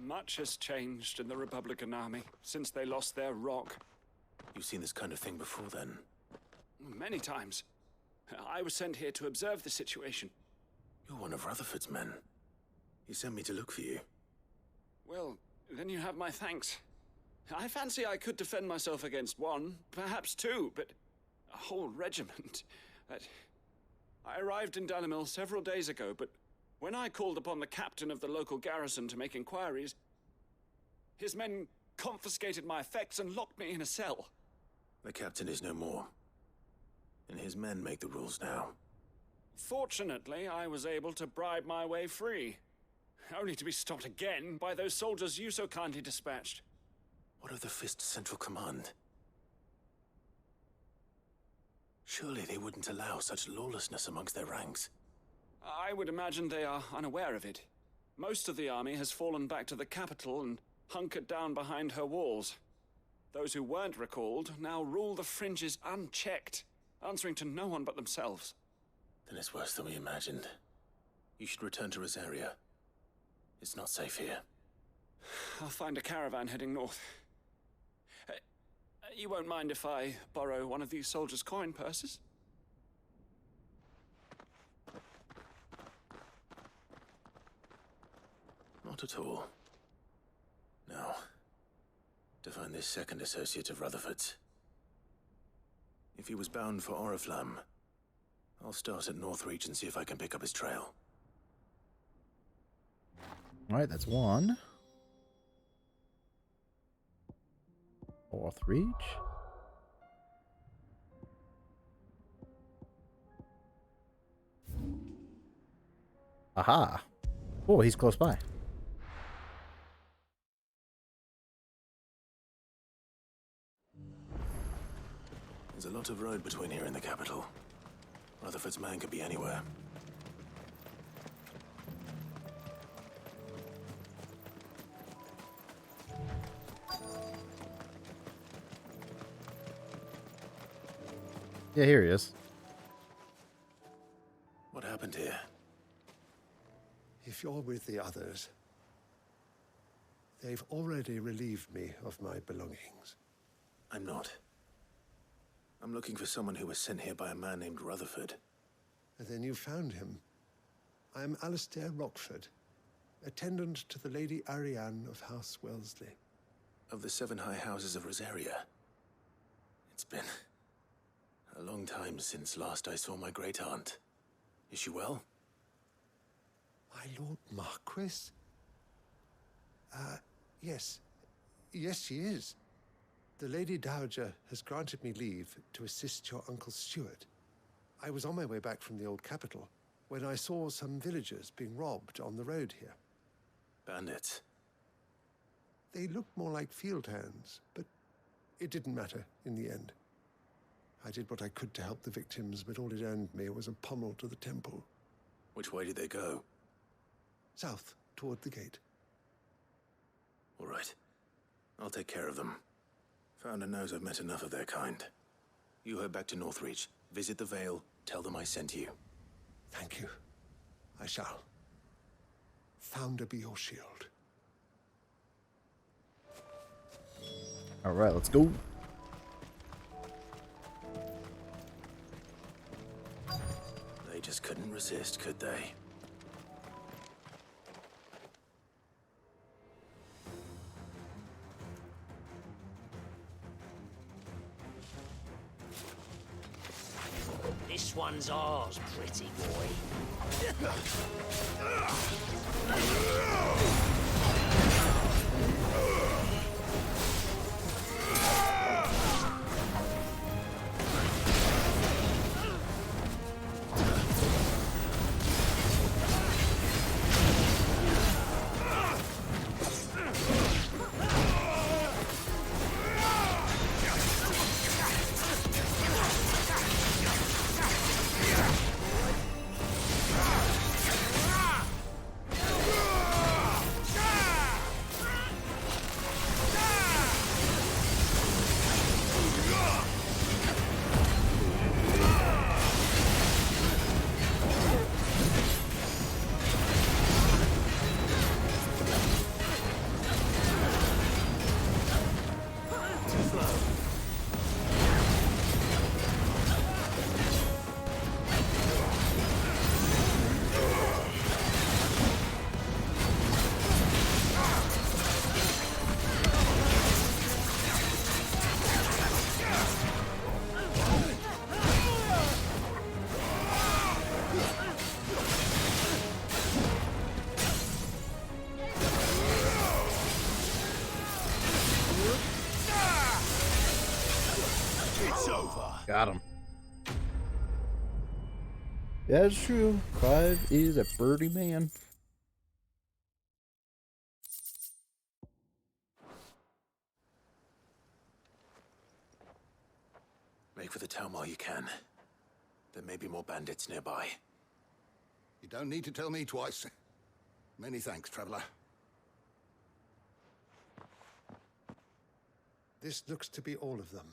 Much has changed in the Republican army since they lost their rock. You've seen this kind of thing before, then? Many times. I was sent here to observe the situation. You're one of Rutherford's men. He sent me to look for you. Well, then you have my thanks. I fancy I could defend myself against one, perhaps two, but a whole regiment. I arrived in Dalimil several days ago, but when I called upon the captain of the local garrison to make inquiries, his men confiscated my effects and locked me in a cell. The captain is no more, and his men make the rules now. Fortunately, I was able to bribe my way free, only to be stopped again by those soldiers you so kindly dispatched. What of the Fist's central command? Surely they wouldn't allow such lawlessness amongst their ranks. I would imagine they are unaware of it. Most of the army has fallen back to the capital and hunkered down behind her walls. Those who weren't recalled now rule the fringes unchecked, answering to no one but themselves. Then it's worse than we imagined. You should return to Rosaria. It's not safe here. I'll find a caravan heading north. You won't mind if I borrow one of these soldiers' coin purses? Not at all. Now, to find this second associate of Rutherford's. If he was bound for Oriflamme, I'll start at Northreach and see if I can pick up his trail. Alright, that's one. Northreach. Aha! Oh, he's close by. There's a lot of road between here and the capital. Rutherford's man could be anywhere. Yeah, here he is. What happened here? If you're with the others, they've already relieved me of my belongings. I'm not. I'm looking for someone who was sent here by a man named Rutherford. And then you found him. I am Alistair Rockford, attendant to the Lady Ariane of House Wellesley. Of the 7 high houses of Rosaria. It's been a long time since last I saw my great-aunt. Is she well? My Lord Marquis? Yes. Yes, she is. The Lady Dowager has granted me leave to assist your Uncle Stuart. I was on my way back from the old capital when I saw some villagers being robbed on the road here. Bandits? They looked more like field hands, but it didn't matter in the end. I did what I could to help the victims, but all it earned me was a pummel to the temple. Which way did they go? South, toward the gate. All right. I'll take care of them. Founder knows I've met enough of their kind. You head back to Northreach, visit the Vale, tell them I sent you. Thank you. I shall. Founder be your shield. All right, let's go. They just couldn't resist, could they? This one's ours, pretty boy. Got him. Yeah, it's true. Clive is a birdie man. Make for the town while you can. There may be more bandits nearby. You don't need to tell me twice. Many thanks, traveler. This looks to be all of them.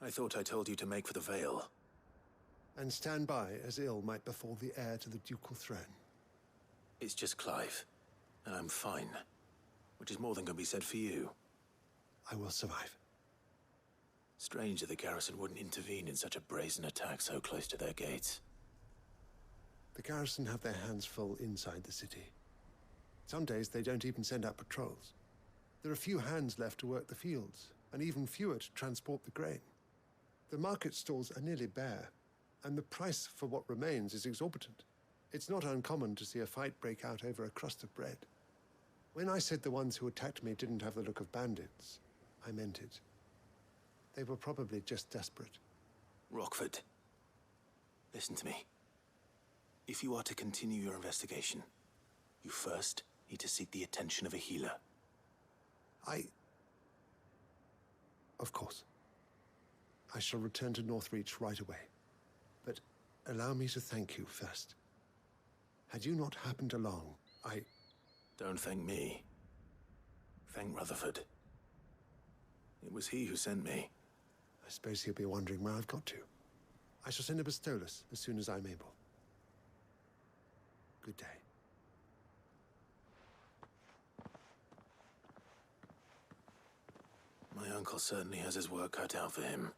I thought I told you to make for the Vale. And stand by as ill might befall the heir to the ducal throne. It's just Clive, and I'm fine. Which is more than can be said for you. I will survive. Strange that the garrison wouldn't intervene in such a brazen attack so close to their gates. The garrison have their hands full inside the city. Some days they don't even send out patrols. There are few hands left to work the fields, and even fewer to transport the grain. The market stalls are nearly bare, and the price for what remains is exorbitant. It's not uncommon to see a fight break out over a crust of bread. When I said the ones who attacked me didn't have the look of bandits, I meant it. They were probably just desperate. Rockford, listen to me. If you are to continue your investigation, you first need to seek the attention of a healer. Of course. I shall return to Northreach right away. But allow me to thank you first. Had you not happened along, Don't thank me. Thank Rutherford. It was he who sent me. I suppose he'll be wondering where I've got to. I shall send a Bastolus as soon as I'm able. Good day. My uncle certainly has his work cut out for him.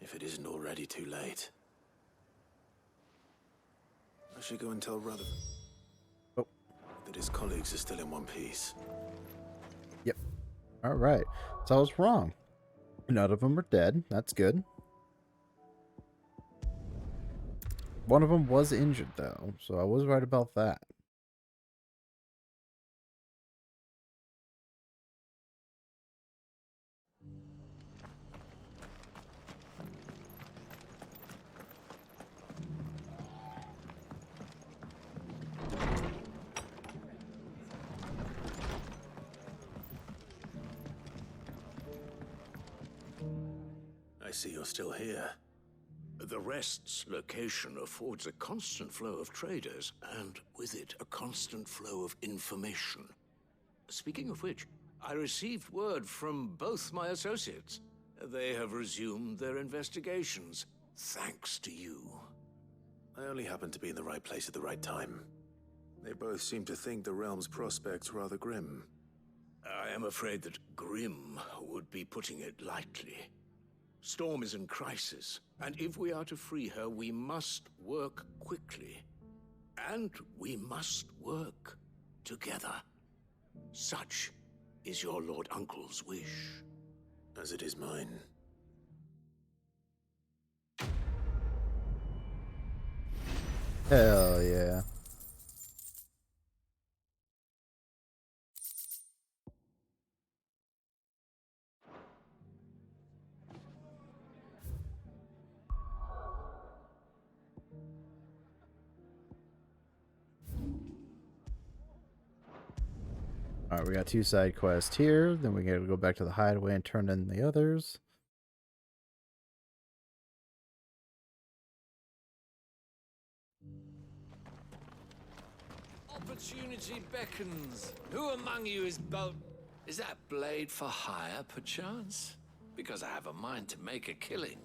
If it isn't already too late. I should go and tell Rutherford that his colleagues are still in one piece. Yep. All right. So I was wrong. None of them are dead. That's good. One of them was injured, though, so I was right about that. see you're still here. The Rest's location affords a constant flow of traders, and with it, a constant flow of information. Speaking of which, I received word from both my associates. They have resumed their investigations, thanks to you. I only happened to be in the right place at the right time. They both seem to think the realm's prospects rather grim. I am afraid that grim would be putting it lightly. Storm is in crisis, and if we are to free her, we must work quickly. And we must work together. Such is your Lord Uncle's wish. As it is mine. Hell yeah. Alright, we got 2 side quests here. Then we gotta go back to the hideaway and turn in the others. Opportunity beckons. Who among you is bold? Is that blade for hire, perchance? Because I have a mind to make a killing.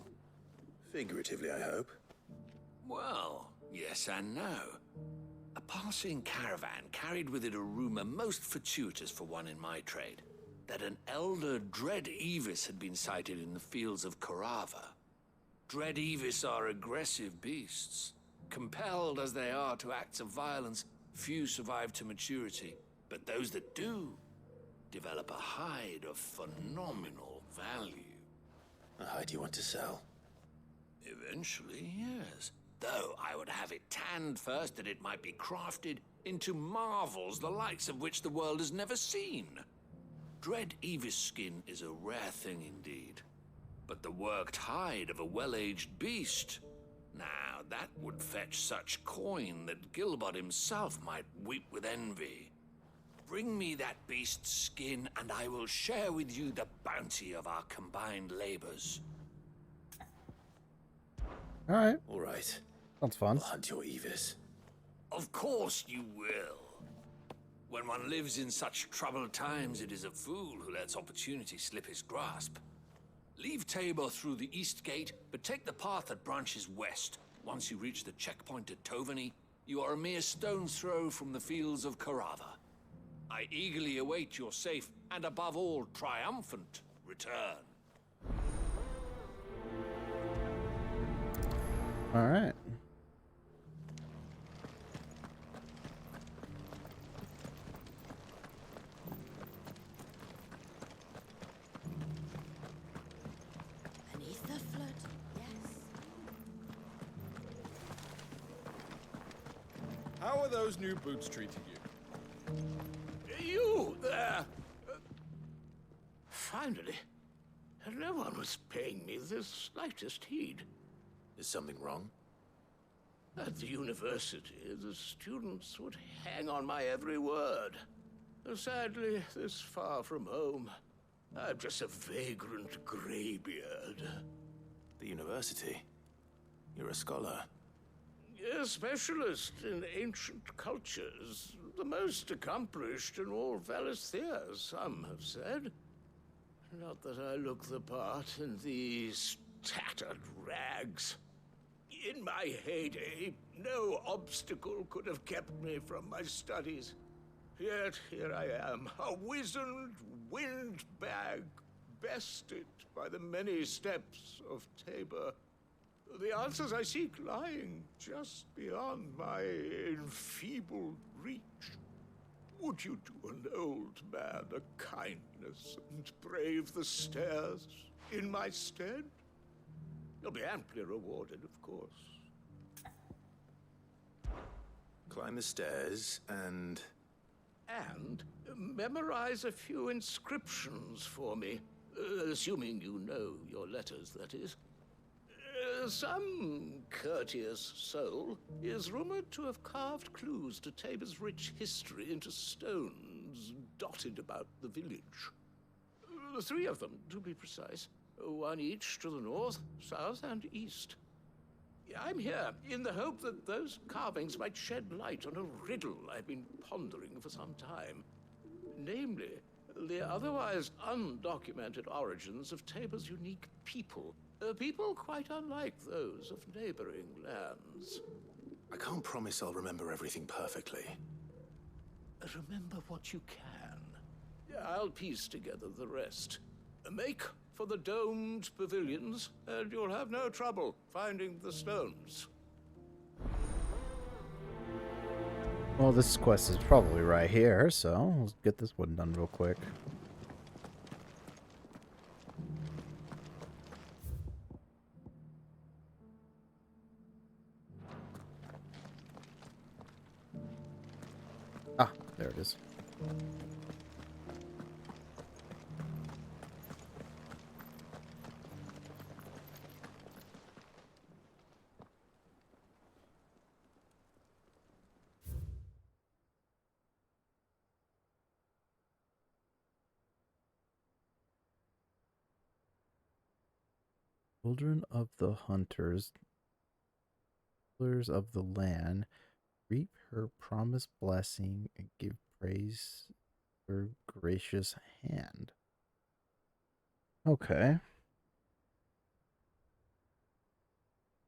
Figuratively, I hope. Well, yes and no. A passing caravan carried with it a rumor most fortuitous for one in my trade, that an elder Dread Evis had been sighted in the fields of Carava. Dread Evis are aggressive beasts. Compelled as they are to acts of violence, few survive to maturity, but those that do develop a hide of phenomenal value. A hide you want to sell? Eventually, yes. Though I would have it tanned first that it might be crafted into marvels the likes of which the world has never seen. Dread Evis skin is a rare thing indeed. But the worked hide of a well-aged beast, now that would fetch such coin that Gilbert himself might weep with envy. Bring me that beast's skin and I will share with you the bounty of our combined labors. Alright. Alright. Sounds fun. I'll hunt your Evis. Of course you will. When one lives in such troubled times, it is a fool who lets opportunity slip his grasp. Leave Tabor through the east gate, but take the path that branches west. Once you reach the checkpoint at Tovany, you are a mere stone's throw from the fields of Carava. I eagerly await your safe, and above all, triumphant return. Alright. Beneath the flood, yes. How are those new boots treating you? You there! Finally, no one was paying me the slightest heed. Is something wrong? At the university, the students would hang on my every word. Sadly, this far from home, I'm just a vagrant graybeard. The university? You're a scholar. A specialist in ancient cultures. The most accomplished in all Valisthea, some have said. Not that I look the part in these tattered rags. In my heyday, no obstacle could have kept me from my studies. Yet here I am, a wizened windbag, bested by the many steps of Tabor. The answers I seek lying just beyond my enfeebled reach. Would you do an old man a kindness and brave the stairs in my stead? You'll be amply rewarded, of course. Climb the stairs and... And memorize a few inscriptions for me. Assuming you know your letters, that is. Some courteous soul is rumored to have carved clues to Tabor's rich history into stones dotted about the village. 3 of them, to be precise. one each to the north, south, and east. I'm here in the hope that those carvings might shed light on a riddle I've been pondering for some time. Namely, the otherwise undocumented origins of Tabor's unique people. People quite unlike those of neighboring lands. I can't promise I'll remember everything perfectly. Remember what you can. I'll piece together the rest. Make for the domed pavilions, and you'll have no trouble finding the stones. Well, this quest is probably right here, so let's get this one done real quick. Ah, there it is. Children of the hunters, rulers of the land, reap her promised blessing and give praise her gracious hand. Okay.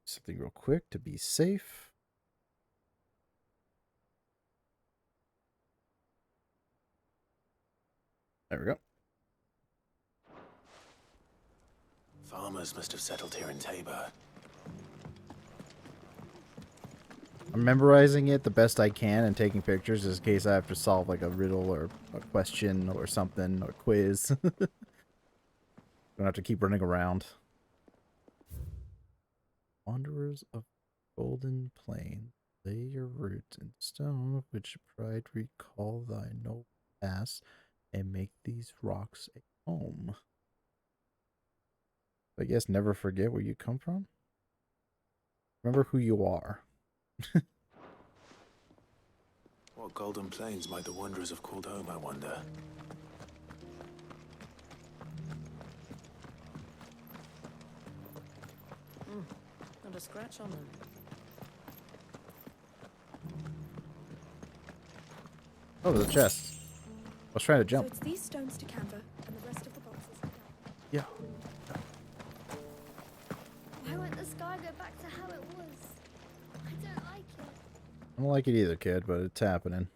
Something real quick to be safe. There we go. Farmers must have settled here in Tabor. I'm memorizing it the best I can and taking pictures just in case I have to solve like a riddle or a question or something or a quiz. Don't have to keep running around. Wanderers of Golden Plain, lay your roots in stone, of which pride recall thy noble past, and make these rocks a home. I guess never forget where you come from. Remember who you are. What Golden Plains might the Wanderers have called home, I wonder? Not a scratch on them. Oh, there's a chest. I was trying to jump. So it's these stones to Canva, and the rest of the boxes to Canva. Yeah. Why won't the sky go back to how it was? I don't like it. I don't like it either, kid, but it's happening.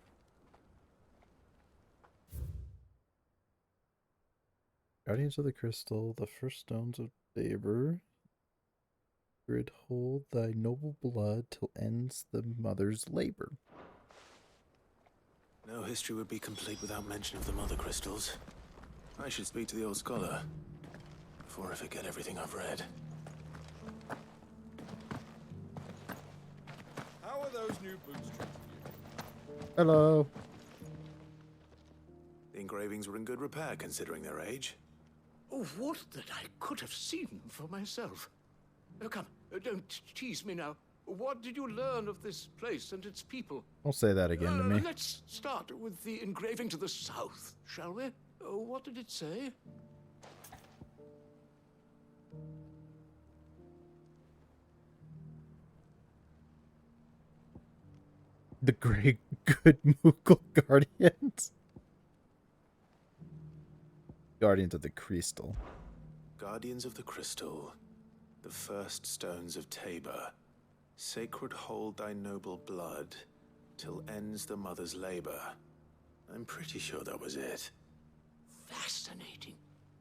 Guardians of the Crystal, the first stones of Tabor. Grid hold thy noble blood till ends the mother's labor. No history would be complete without mention of the Mother Crystals. I should speak to the old scholar before I forget everything I've read. How are those new boots treating you? Hello. The engravings were in good repair considering their age. Oh, would that I could have seen for myself. Oh, come, don't tease me now. What did you learn of this place and its people? Don't say that again to me. Let's start with the engraving to the south, shall we? What did it say? The Great Good Moogle Guardians. Guardians of the Crystal. Guardians of the Crystal, the first stones of Tabor. Sacred hold thy noble blood, till ends the mother's labor. I'm pretty sure that was it. Fascinating.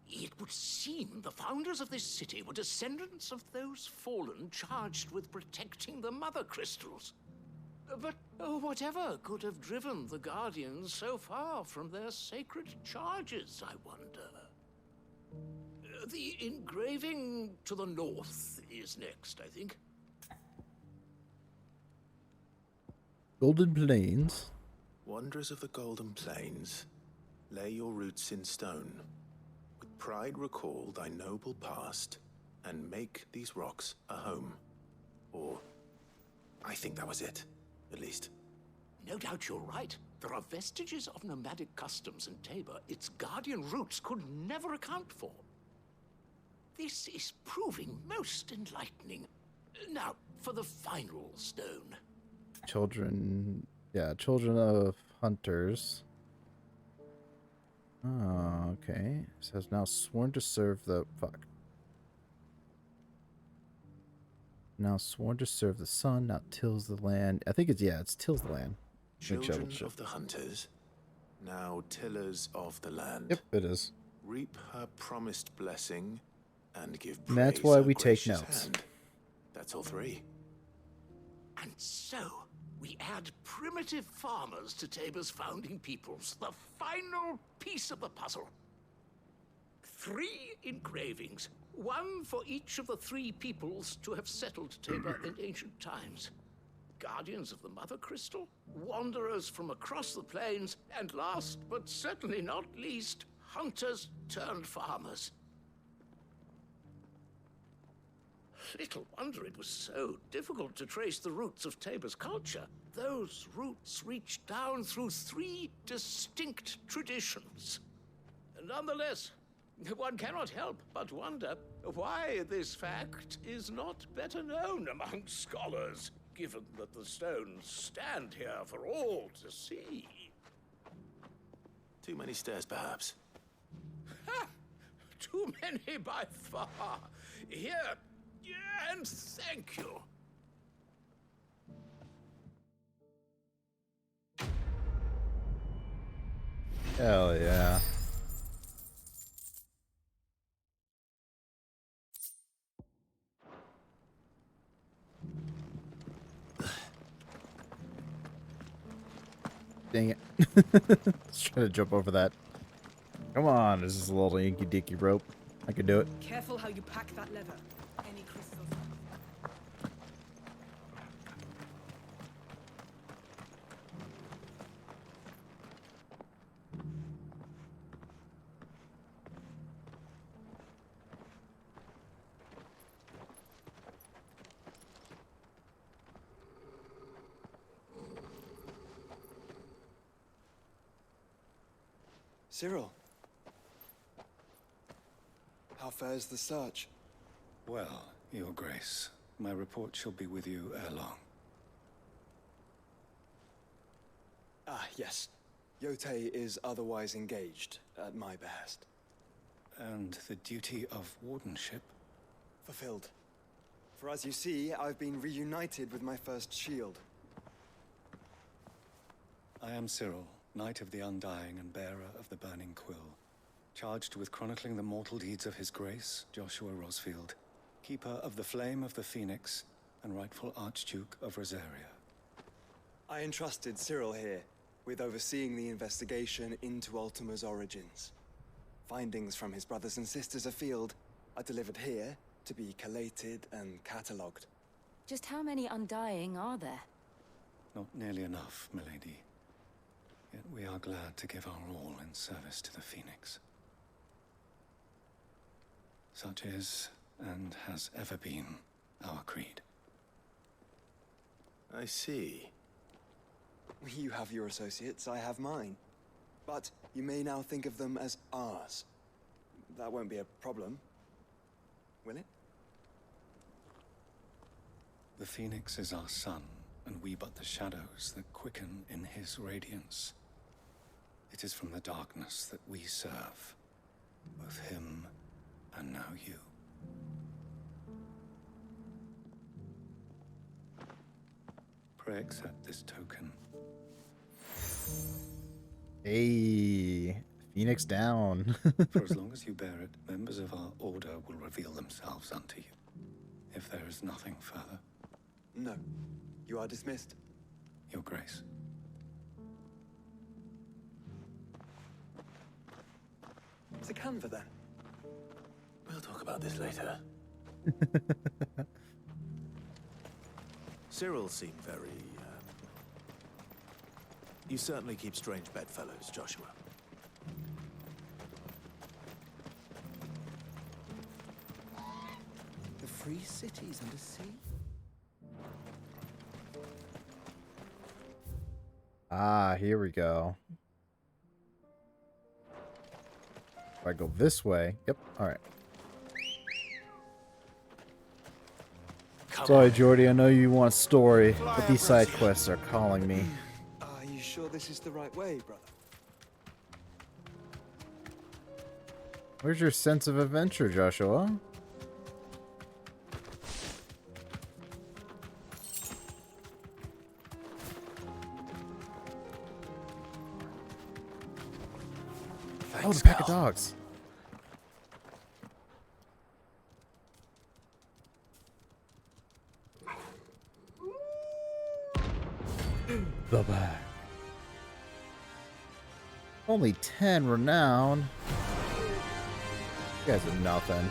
It would seem the founders of this city were descendants of those fallen charged with protecting the Mother Crystals. But whatever could have driven the Guardians so far from their sacred charges, I wonder? The engraving to the north is next, I think. Golden Plains. Wanderers of the Golden Plains, lay your roots in stone. With pride recall thy noble past, and make these rocks a home. Or, I think that was it, at least. No doubt you're right. There are vestiges of nomadic customs in Tabor its guardian roots could never account for. This is proving most enlightening. Now, for the final stone. Children, yeah, children of hunters. Oh, okay. It says now sworn to serve the fuck. Now sworn to serve the sun. Now tills the land. I think it's it's tills the land. Children of the hunters, now tillers of the land. Yep, it is. Reap her promised blessing, and give And that's praise why her we take gracious notes. hand. That's all three. And so, we add primitive farmers to Tabor's founding peoples, the final piece of the puzzle. 3 engravings, 1 for each of the 3 peoples to have settled Tabor in ancient times. Guardians of the Mother Crystal, wanderers from across the plains, and last but certainly not least, hunters turned farmers. Little wonder it was so difficult to trace the roots of Tabor's culture. Those roots reach down through 3 distinct traditions. Nonetheless, one cannot help but wonder why this fact is not better known among scholars, given that the stones stand here for all to see. Too many stairs, perhaps. Ha! Too many by far. Here, and thank you. Hell yeah. Dang it. Just trying to jump over that. Come on, this is a little inky dinky rope. I could do it. Careful how you pack that lever. Any crystals. Cyril. How fares the search? Well, Your Grace, my report shall be with you ere long. Ah, yes. Yotei is otherwise engaged, at my behest. And the duty of wardenship? Fulfilled. For as you see, I've been reunited with my first shield. I am Cyril, Knight of the Undying and bearer of the Burning Quill, charged with chronicling the mortal deeds of His Grace, Joshua Rosfield, Keeper of the Flame of the Phoenix, and rightful Archduke of Rosaria. I entrusted Cyril here with overseeing the investigation into Ultima's origins. Findings from his brothers and sisters afield are delivered here to be collated and catalogued. Just how many Undying are there? Not nearly enough, milady. Yet we are glad to give our all in service to the Phoenix. Such is, and has ever been, our creed. I see. You have your associates, I have mine. But you may now think of them as ours. That won't be a problem, will it? The Phoenix is our sun, and we but the shadows that quicken in his radiance. It is from the darkness that we serve, both him and now you. Pray accept this token. Hey, Phoenix down. For as long as you bear it, members of our order will reveal themselves unto you. If there is nothing further. No. You are dismissed. Your Grace. To Canva, then. We'll talk about this later. Cyril seemed very, You certainly keep strange bedfellows, Joshua. The free cities under sea? Ah, here we go. If I go this way. Yep, alright. Sorry, Jordy, I know you want a story, but these side quests are calling me. Are you sure this is the right way, brother? Where's your sense of adventure, Joshua? Thanks, Oh, the pack of Cal. dogs. The bag. Only 10 renown. You guys are nothing.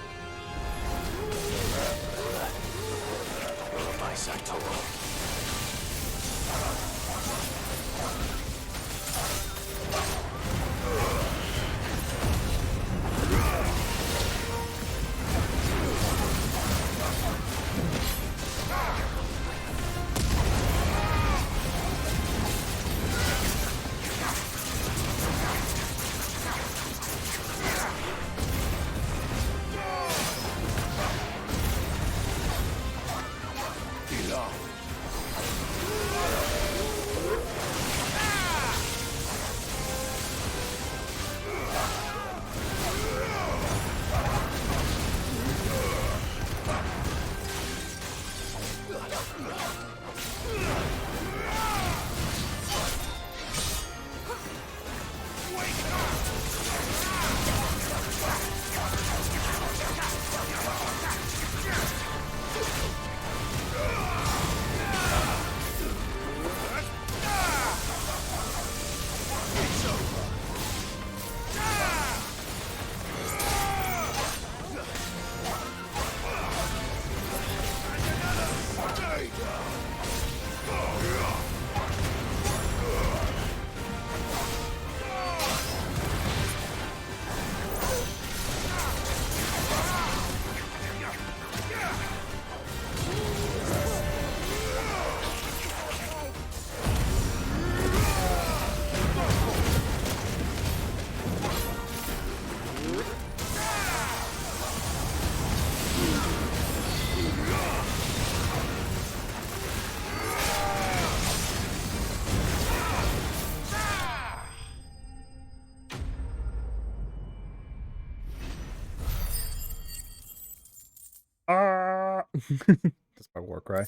That's my war cry.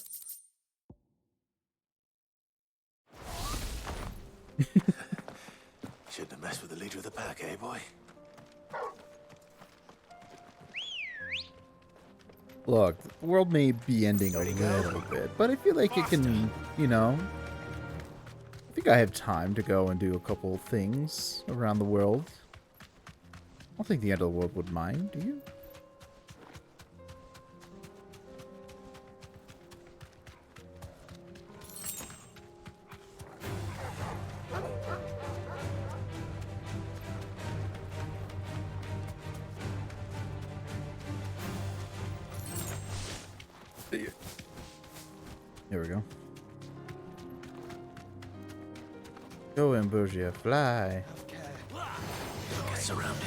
Shouldn't have messed with the leader of the pack, eh, boy? Look, the world may be ending a little bit, but I feel like it can, you know... I think I have time to go and do a couple things around the world. I don't think the end of the world would mind, do you? There we go. Go, Ambrosia, fly. Don't get surrounded.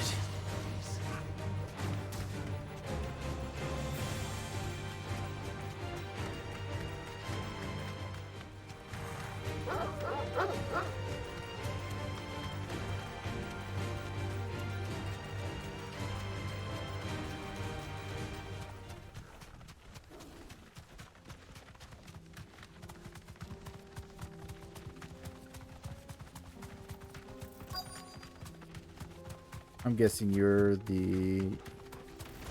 I'm guessing you're the...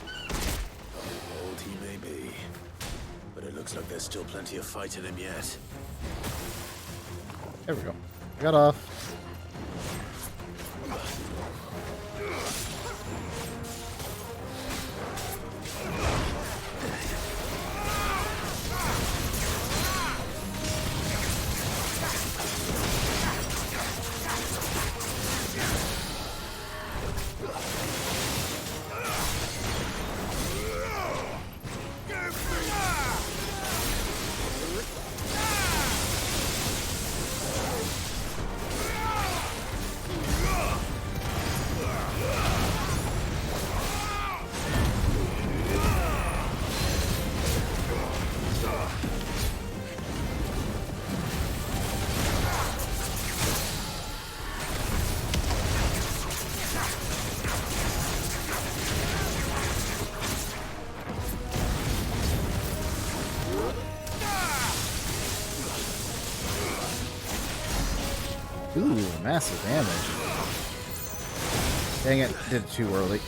Old he may be, but it looks like there's still plenty of fight in him yet. There we go. Got off. Ooh, massive damage. Dang it, did it too early.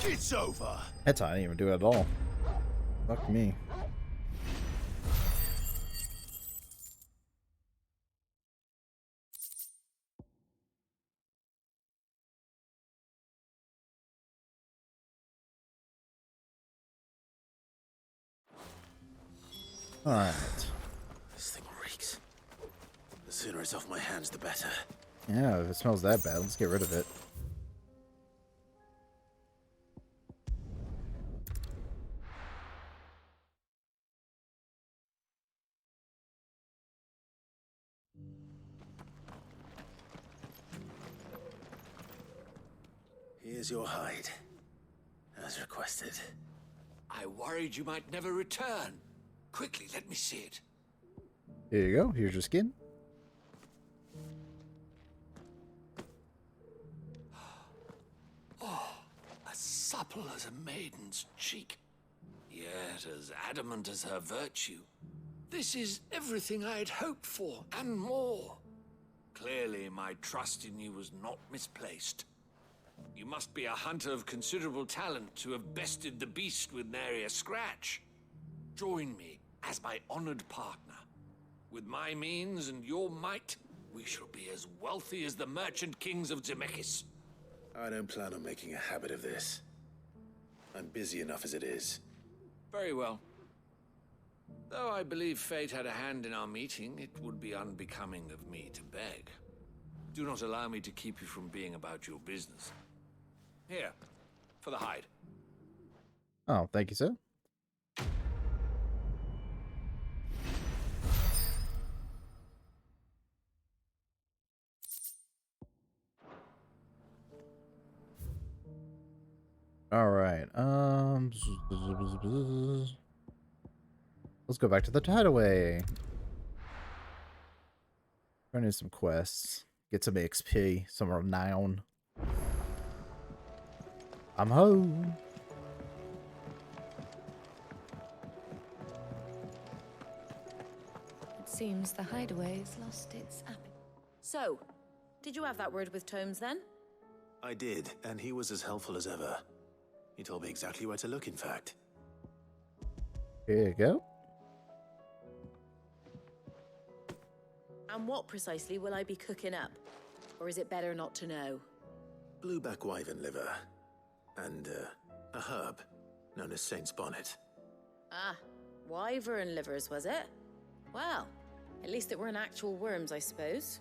It's over. That's I didn't even do it at all. Fuck me. Alright. This thing reeks. The sooner it's off my hands, the better. Yeah, if it smells that bad, let's get rid of it. Here's your hide, as requested. I worried you might never return. Quickly, let me see it. Here you go. Here's your skin. Oh, as supple as a maiden's cheek, yet as adamant as her virtue. This is everything I had hoped for, and more. Clearly, my trust in you was not misplaced. You must be a hunter of considerable talent to have bested the beast with nary a scratch. Join me as my honored partner. With my means and your might, we shall be as wealthy as the merchant kings of Zemeckis. I don't plan on making a habit of this. I'm busy enough as it is. Very well. Though I believe fate had a hand in our meeting, it would be unbecoming of me to beg. Do not allow me to keep you from being about your business. Here, for the hide. Oh, thank you, sir. All right. Let's go back to the Tideway. Run in some quests. Get some XP, some renown. I'm home. It seems the Hideaway's lost its appetite. So, did you have that word with Tomes then? I did, and he was as helpful as ever. He told me exactly where to look, in fact. Here you go. And what precisely will I be cooking up? Or is it better not to know? Blueback wyvern liver. And, a herb known as Saint's Bonnet. Ah, wyvern livers, was it? Well, at least it weren't actual worms, I suppose.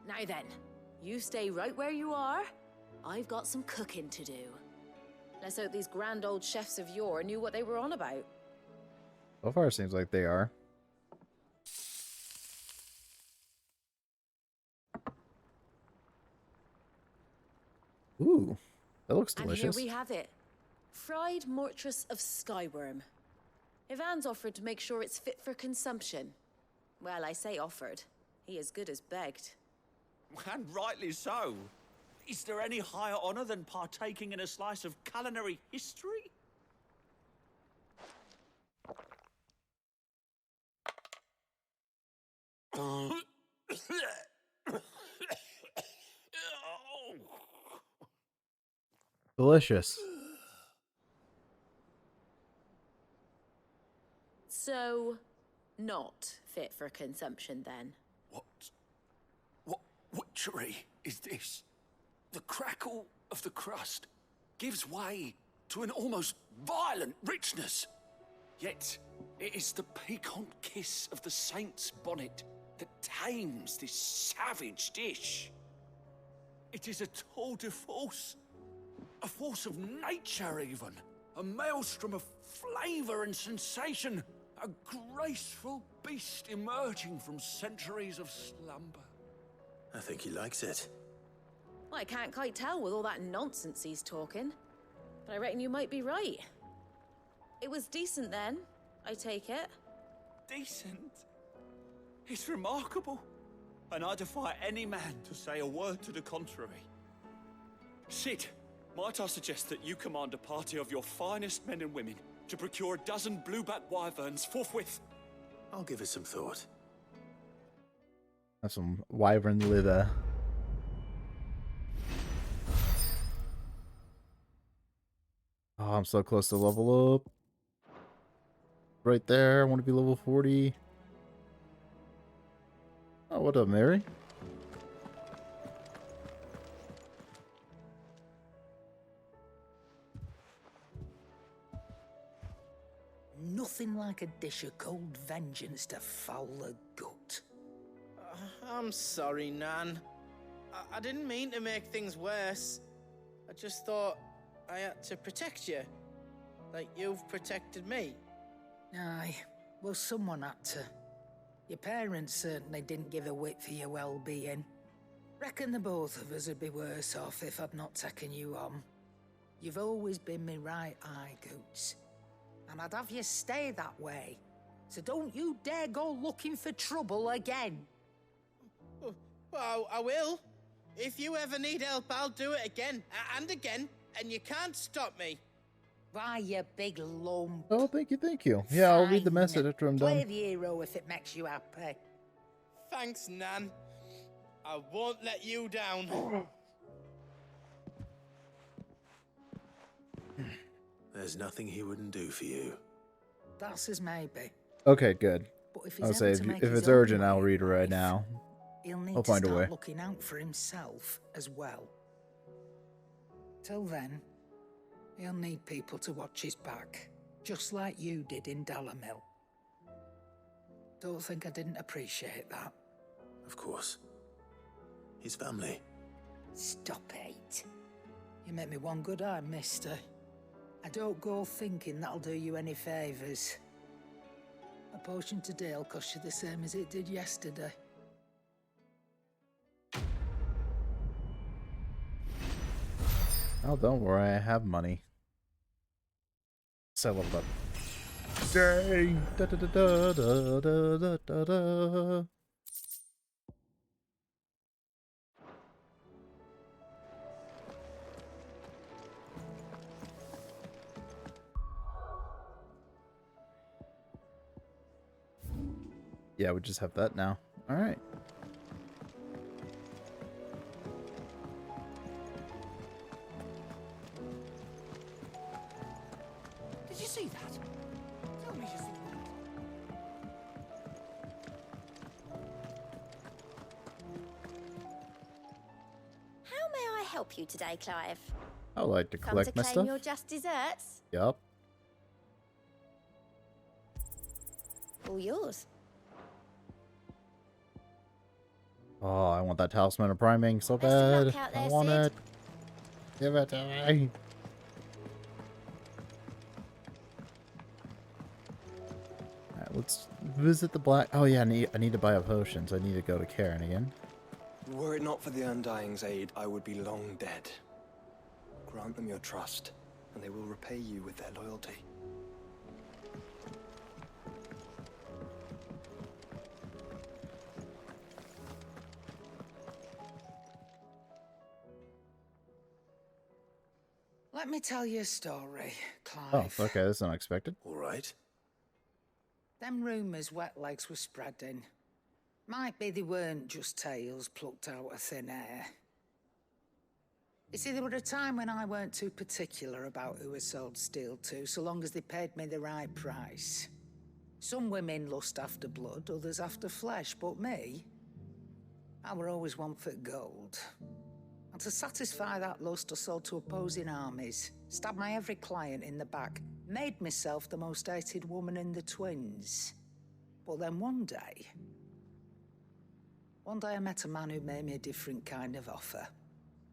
Now then, you stay right where you are. I've got some cooking to do. Let's hope these grand old chefs of yore knew what they were on about. So far, it seems like they are. Ooh, that looks delicious. And here we have it. Fried mortress of skyworm. Ivan's offered to make sure it's fit for consumption. Well, I say offered. He as good as begged. And rightly so. Is there any higher honor than partaking in a slice of culinary history? Delicious. So, not fit for consumption then? What witchery is this? The crackle of the crust gives way to an almost violent richness. Yet, it is the piquant kiss of the Saint's Bonnet that tames this savage dish. It is a tour de force. A force of nature, even. A maelstrom of flavor and sensation. A graceful beast emerging from centuries of slumber. I think he likes it. Well, I can't quite tell with all that nonsense he's talking. But I reckon you might be right. It was decent then, I take it. Decent? It's remarkable. And I defy any man to say a word to the contrary. Cid, might I suggest that you command a party of your finest men and women to procure a dozen blueback wyverns forthwith? I'll give it some thought. Have some wyvern liver. Oh, I'm so close to level up. Right there. I want to be level 40. Oh, what up, Mary? Nothing like a dish of cold vengeance to foul the gut. I'm sorry, Nan. I didn't mean to make things worse. I just thought I had to protect you. Like you've protected me. Aye, well, someone had to. Your parents certainly didn't give a whit for your well-being. Reckon the both of us would be worse off if I'd not taken you on. You've always been me right eye, Goots. And I'd have you stay that way. So don't you dare go looking for trouble again. Well, I will. If you ever need help, I'll do it again and again, and you can't stop me. Why, you big lump. Oh, thank you. Yeah, I'll read the message after I'm Play done. the hero if it makes you happy. Thanks, Nan. I won't let you down. There's nothing he wouldn't do for you. That's his maybe. Okay, good. But if he's I'll say ever if, to make if his it's own urgent, way I'll in read it right life, now. He'll need I'll to find a start way. looking out for himself as well. Till then, he'll need people to watch his back, just like you did in Dalamil. Don't think I didn't appreciate that. Of course. His family. Stop it. You make me one good eye, mister. I don't go thinking that'll do you any favours. A potion today will cost you the same as it did yesterday. Oh, don't worry, I have money. So I leveled up. Dang! Da da da da da da da da. Yeah, we just have that now. All right. Did you see that? Tell me you saw that. How may I help you today, Clive? I like to Come collect to my claim stuff. your just desserts? Yup. All yours. Oh, I want that talisman of priming so Best of bad. luck out I there, want Sid. it. Give it to me. Alright, let's visit the black. Oh yeah, I need to buy a potion, so I need to go to Karen again. Were it not for the Undying's aid, I would be long dead. Grant them your trust, and they will repay you with their loyalty. Let me tell you a story, Oh, Clive. okay, that's unexpected. All right. Them rumours wet legs were spreading. Might be they weren't just tales plucked out of thin air. You see, there were a time when I weren't too particular about who I sold steel to, so long as they paid me the right price. Some women lust after blood, others after flesh, but me, I were always one for gold. And to satisfy that lust, I sold to opposing armies, stabbed my every client in the back, made myself the most hated woman in the twins. But then one day I met a man who made me a different kind of offer.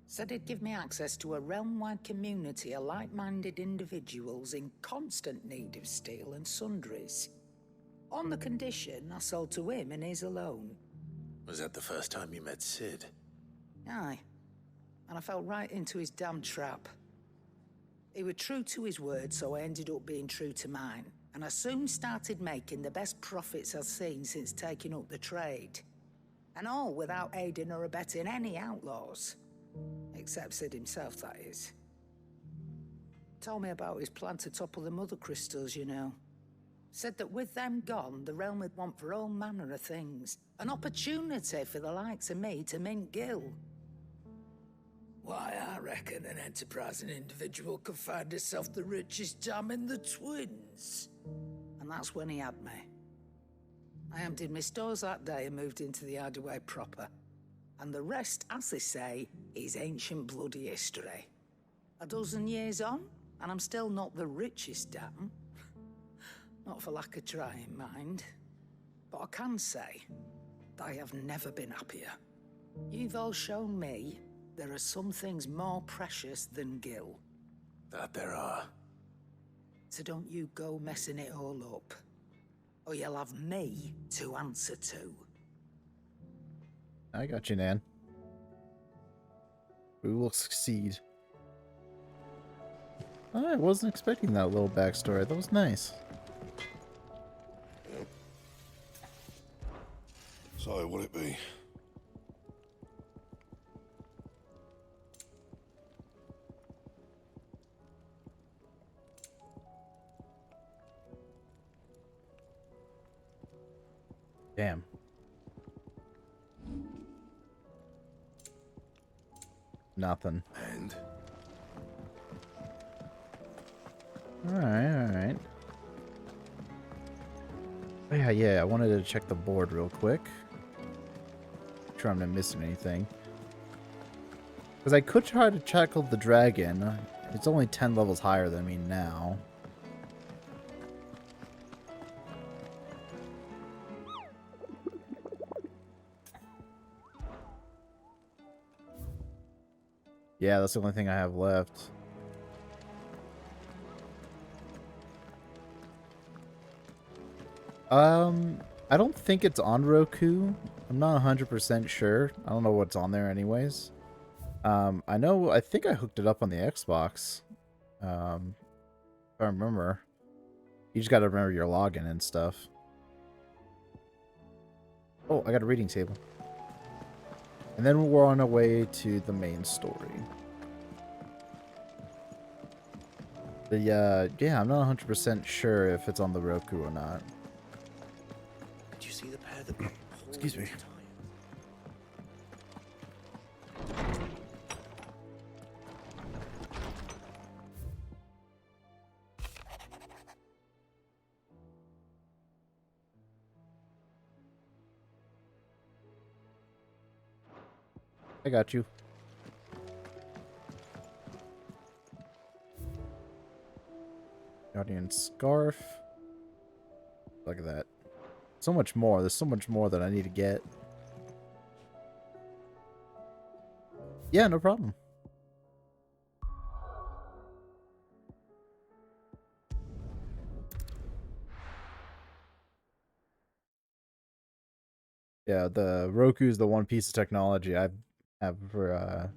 Said he'd give me access to a realm-wide community of like-minded individuals in constant need of steel and sundries. On the condition I sold to him and his alone. Was that the first time you met Sid? Aye. And I fell right into his damn trap. He was true to his word, so I ended up being true to mine. And I soon started making the best profits I've seen since taking up the trade. And all without aiding or abetting any outlaws. Except Sid himself, that is. Told me about his plan to topple the mother crystals, you know. Said that with them gone, the realm would want for all manner of things. An opportunity for the likes of me to mint Gil. Why, I reckon an enterprising individual could find himself the richest dam in the Twins. And that's when he had me. I emptied my stores that day and moved into the Hideaway proper. And the rest, as they say, is ancient bloody history. A dozen years on, and I'm still not the richest dam. Not for lack of trying, mind. But I can say that I have never been happier. You've all shown me there are some things more precious than Gil. That there are. So don't you go messing it all up. Or you'll have me to answer to. I got you, Nan. We will succeed. I wasn't expecting that little backstory. That was nice. So, what'd it be? Damn. Nothing. And? Alright. Oh, yeah, I wanted to check the board real quick. Make sure I'm not missing anything. Because I could try to tackle the dragon. It's only 10 levels higher than me now. Yeah, that's the only thing I have left. I don't think it's on Roku. I'm not 100% sure. I don't know what's on there anyways. I think I hooked it up on the Xbox. If I remember. You just gotta remember your login and stuff. Oh, I got a reading table. And then we're on our way to the main story. Yeah, I'm not 100% sure if it's on the Roku or not. Did you see the pair that... Excuse me. I got you. Guardian Scarf. Look at that. So much more. There's so much more that I need to get. Yeah, no problem. Yeah, the Roku is the one piece of technology I have not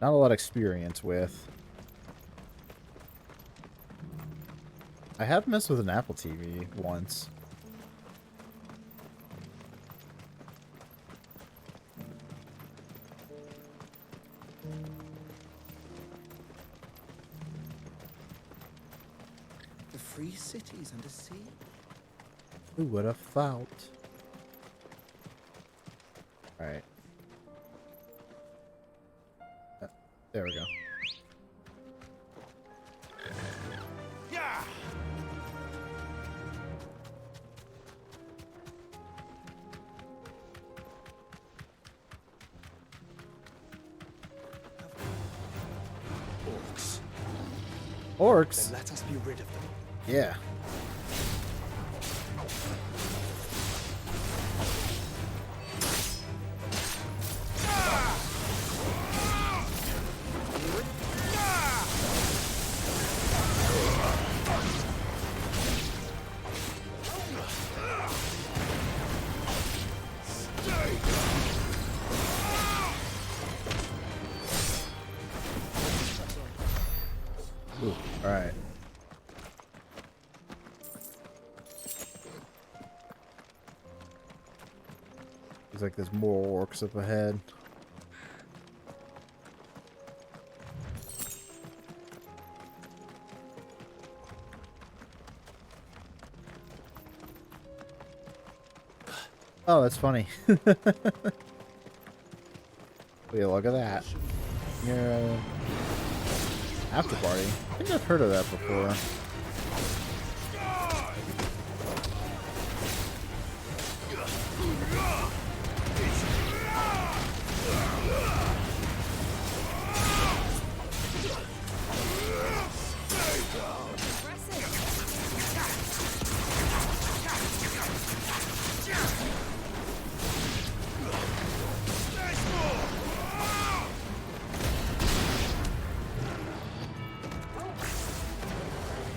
a lot of experience with. I have messed with an Apple TV once. The free cities under sea. Who would have thought? Alright. There we go. Yeah. Orcs. Orcs? Then let us be rid of them. Yeah. Ooh, all right. Looks like there's more orcs up ahead. Oh, that's funny. Wait, look at that. Your after party. I think I've heard of that before.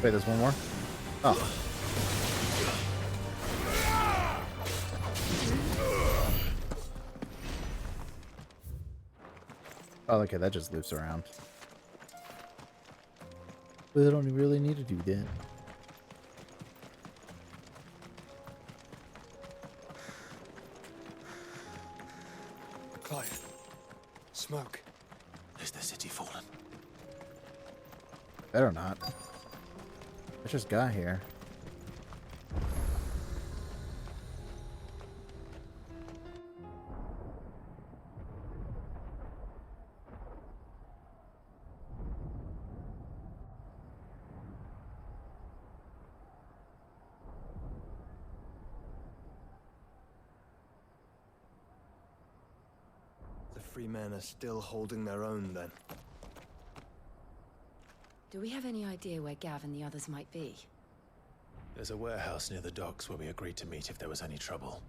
Wait, there's one more? Oh. Oh, okay, that just loops around. But I don't really need to do that. Clive. Smoke. Is the city fallen? Better not. I just got here. The free men are still holding their own, then. Do we have any idea where Gav and the others might be? There's a warehouse near the docks where we agreed to meet if there was any trouble.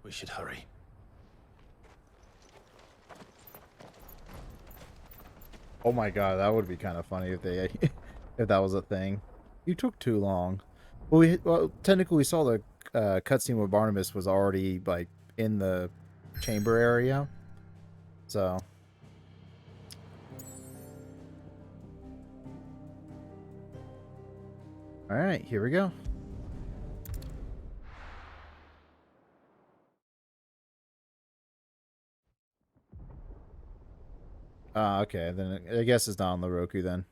We should hurry. Oh my god, that would be kind of funny if they, if that was a thing. You took too long. Well, technically we saw the cutscene where Barnabas was already like in the chamber area, so. All right, here we go. Okay, then I guess it's not on the Roku then.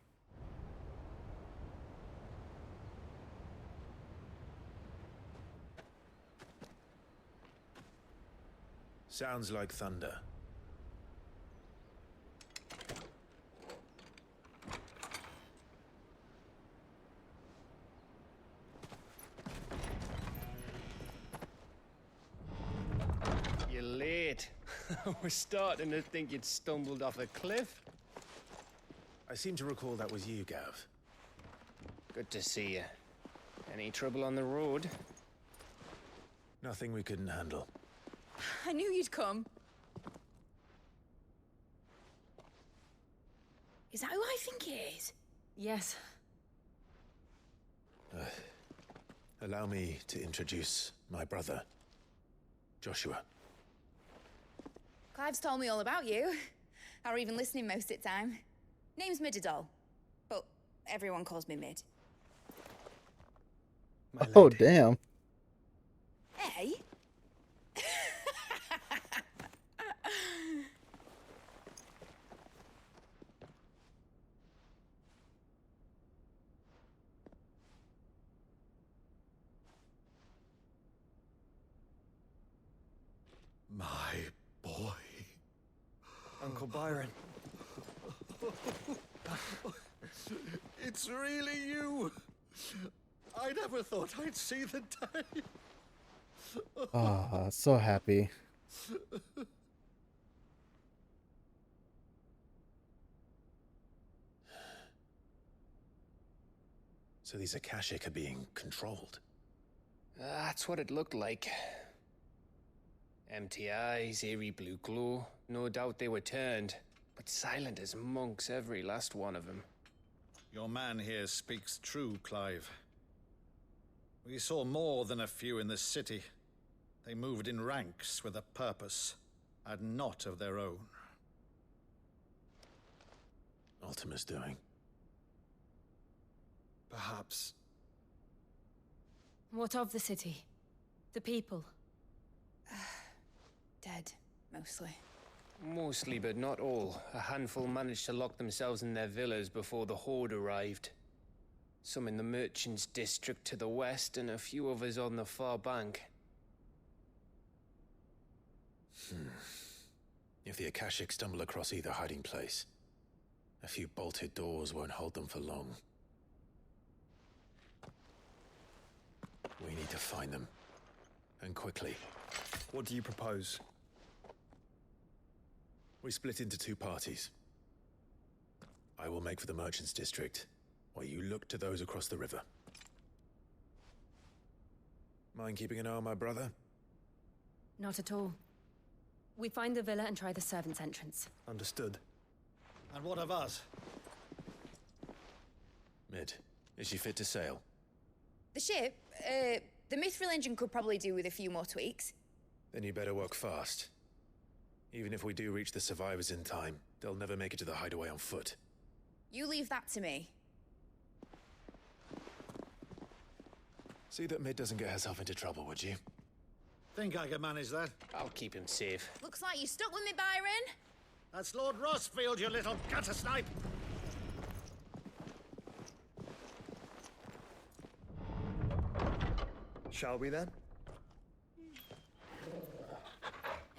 Sounds like thunder. You're late. We're starting to think you'd stumbled off a cliff. I seem to recall that was you, Gav. Good to see you. Any trouble on the road? Nothing we couldn't handle. I knew you'd come. Is that who I think it is? Yes. Allow me to introduce my brother, Joshua. Clive's told me all about you. Or even listening most of the time. Name's Midadol, but everyone calls me Mid. Oh, damn. Hey? My boy. Uncle Byron. It's really you. I never thought I'd see the day. Ah, so happy. So these Akashic are being controlled. That's what it looked like. Empty eyes, eerie blue glow. No doubt they were turned, but silent as monks, every last one of them. Your man here speaks true, Clive. We saw more than a few in this city. They moved in ranks with a purpose, and not of their own. Ultima's doing. Perhaps. What of the city? The people? Dead, mostly. Mostly, but not all. A handful managed to lock themselves in their villas before the Horde arrived. Some in the Merchants' District to the west, and a few others on the far bank. If the Akashic stumble across either hiding place, a few bolted doors won't hold them for long. We need to find them. And quickly. What do you propose? We split into two parties. I will make for the Merchants District, while you look to those across the river. Mind keeping an eye on my brother? Not at all. We find the villa and try the servants' entrance. Understood. And what of us? Mid, is she fit to sail? The ship, the Mithril engine could probably do with a few more tweaks. Then you better work fast. Even if we do reach the survivors in time, they'll never make it to the hideaway on foot. You leave that to me. See that Mid doesn't get herself into trouble, would you? Think I can manage that? I'll keep him safe. Looks like you stuck with me, Byron. That's Lord Rossfield, you little gutter snipe! Shall we then?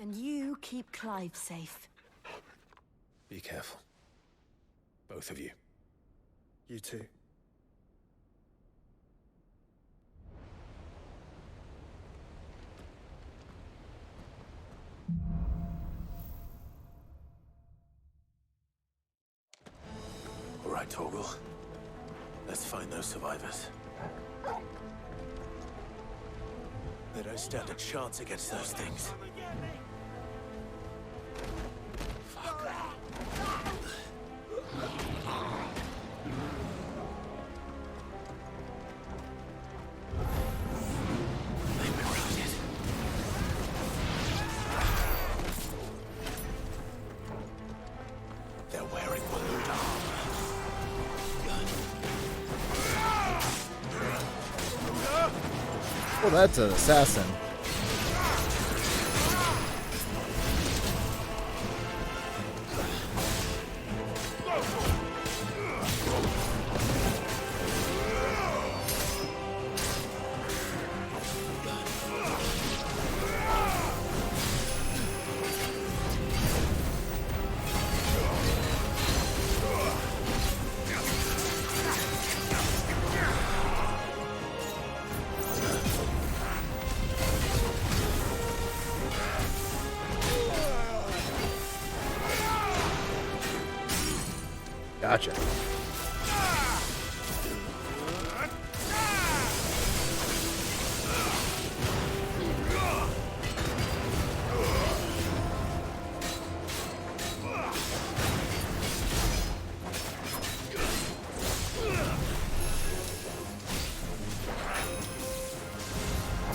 And you keep Clive safe. Be careful. Both of you. You too. All right, Torgal. Let's find those survivors. They don't stand a chance against those things. They're wearing Waloed armor. Oh, that's an assassin. Gotcha.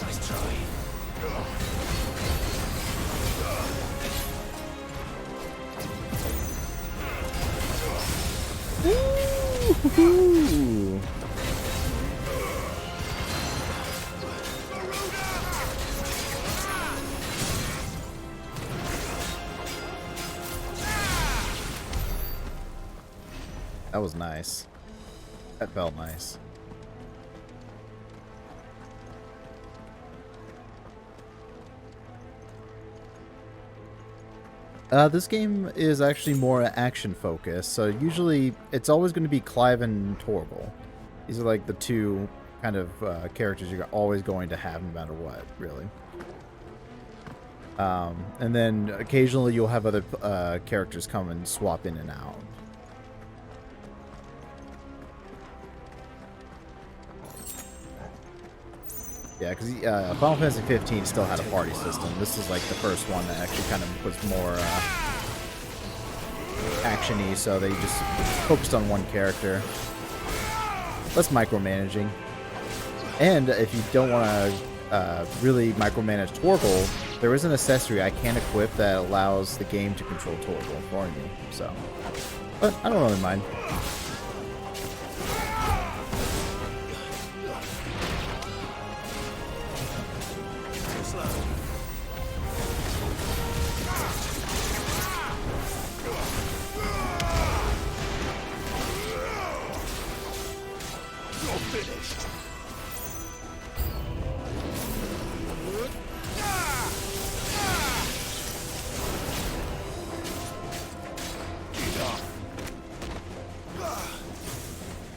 Nice try. Woo-hoo-hoo. That was nice. That felt nice. This game is actually more action focused, so usually it's always going to be Clive and Torgal. These are like the two kind of characters you're always going to have no matter what, really. And then occasionally you'll have other characters come and swap in and out. Yeah, because Final Fantasy 15 still had a party system. This is like the first one that actually kind of was more action-y, so they just focused on one character. Less micromanaging. And if you don't want to really micromanage Torgal, there is an accessory I can equip that allows the game to control Torgal for me. So, but I don't really mind.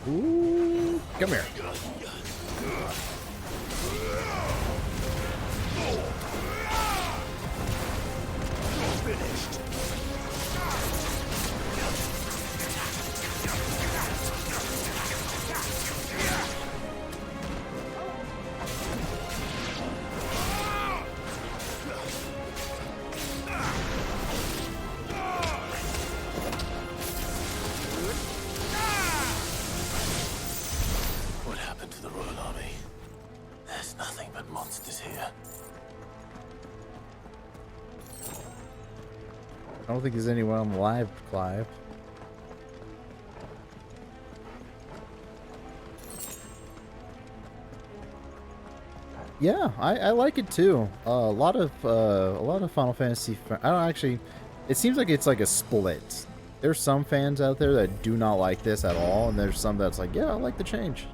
Ooh, come here. Finished. What happened to the Royal Army? There's nothing but monsters here. I don't think there's anyone alive, Clive. Yeah, I like it too. A lot of Final Fantasy. I don't actually. It seems like it's like a split. There's some fans out there that do not like this at all, and there's some that's like, yeah, I like the change.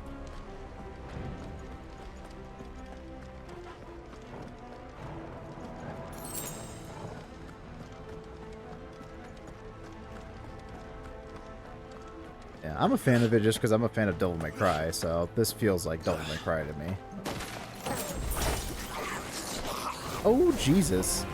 Yeah, I'm a fan of it just because I'm a fan of Devil May Cry, so this feels like Devil May Cry to me. Oh, Jesus.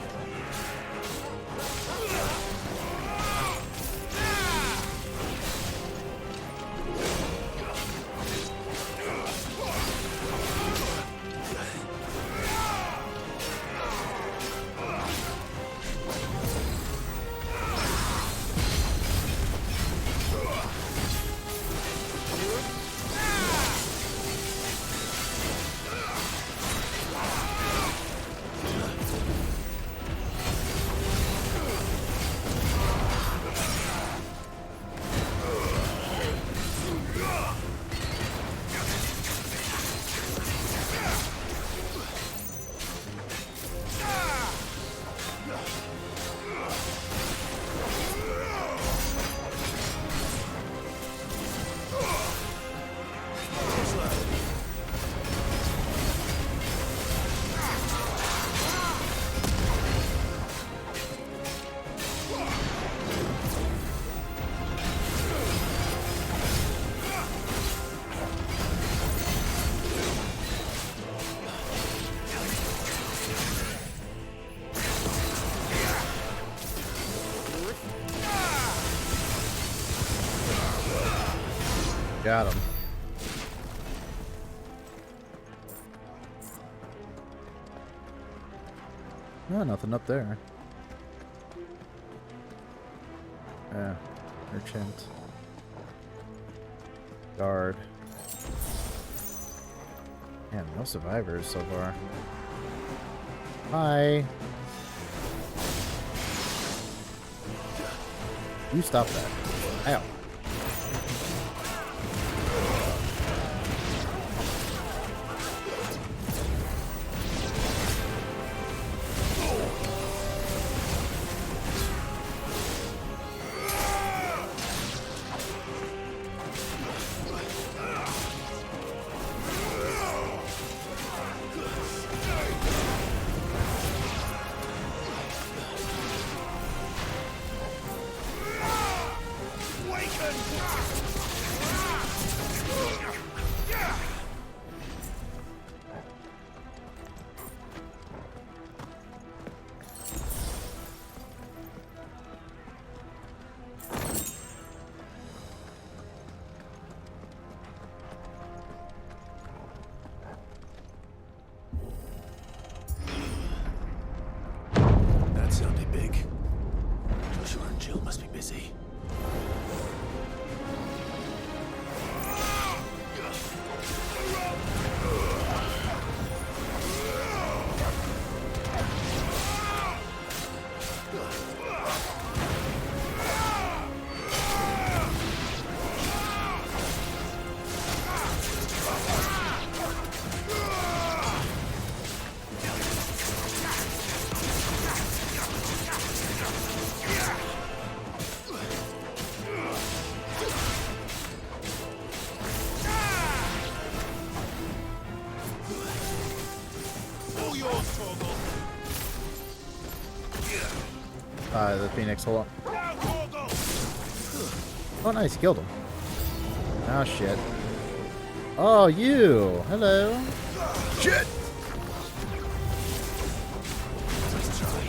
Got him. No, nothing up there. Yeah, merchant. Guard. Man, no survivors so far. Hi. You stop that. Ow. That sounded big. Joshua and Jill must be busy. The Phoenix, hold on. Oh, nice, killed him. Oh shit. Oh, you! Hello! Shit! Let's try.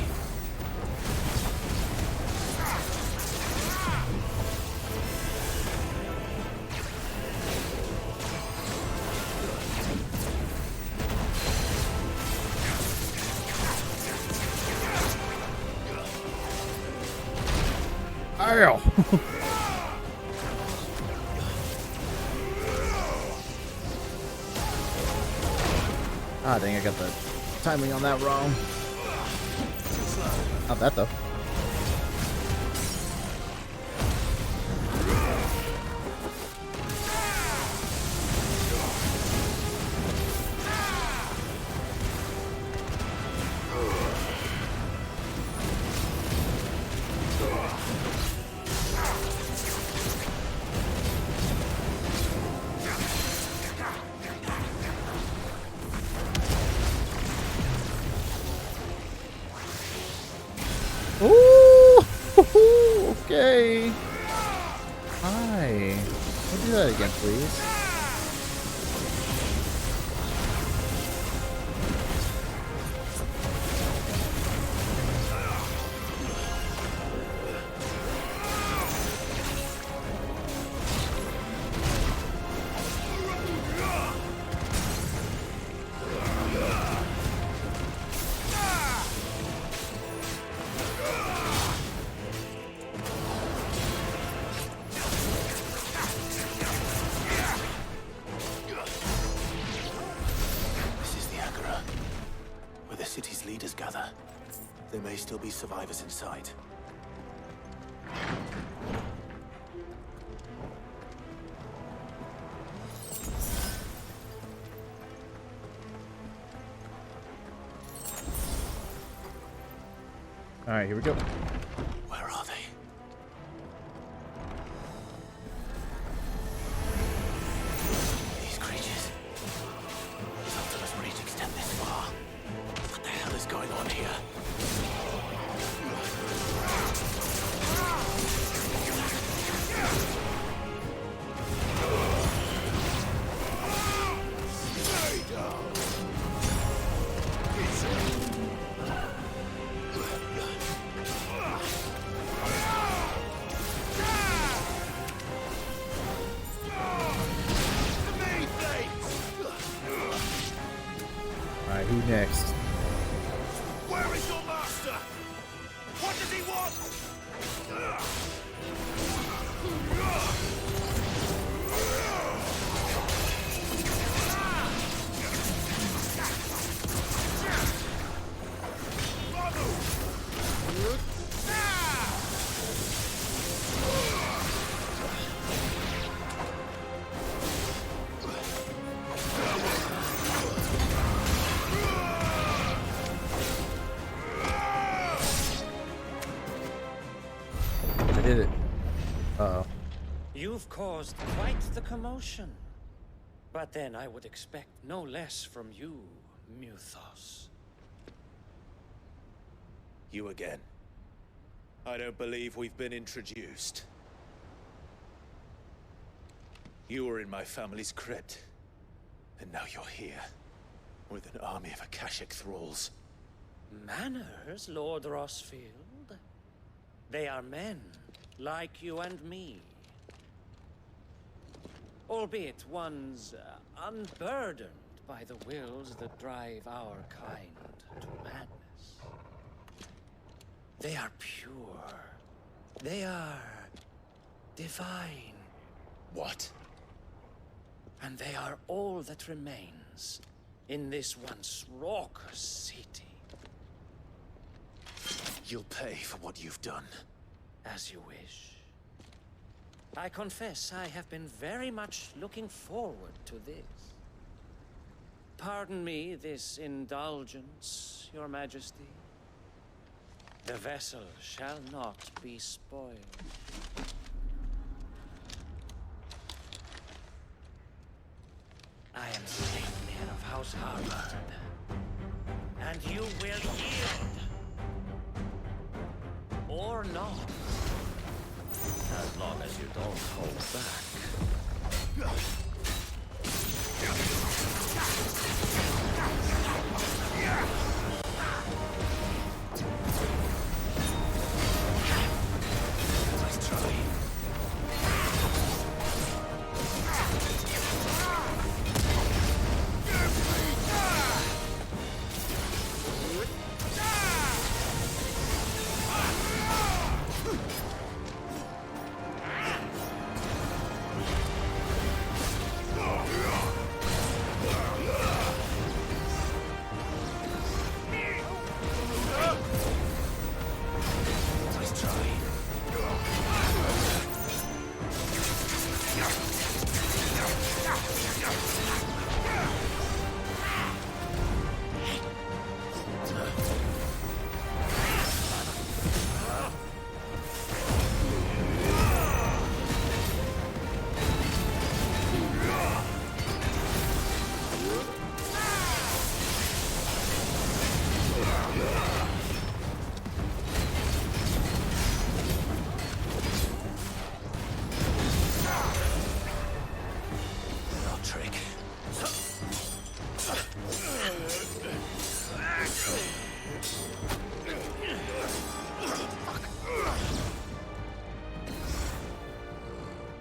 Ow! Ah, dang, I got the timing on that wrong. Not that, though. Ooh! Okay. Hi. We'll do that again, please. This is the Agora, where the city's leaders gather. There may still be survivors inside. Alright, here we go. Where are they? These creatures. Some of us reach extend this far. What the hell is going on here? Alright, who next? Where is your master? What does he want? I did it. Uh-oh. You've caused quite the commotion. But then I would expect no less from you, Muthos. You again. I don't believe we've been introduced. You were in my family's crypt. And now you're here. With an army of Akashic thralls. Manners, Lord Rosfield? They are men, like you and me. Albeit ones unburdened by the wills that drive our kind to madness. They are pure. They are divine. What? And they are all that remains in this once raucous city. You'll pay for what you've done. As you wish. I confess I have been very much looking forward to this. Pardon me this indulgence, Your Majesty. The vessel shall not be spoiled. I am Sleipnir of House Harvard, and you will yield. Or not. As long as you don't hold back.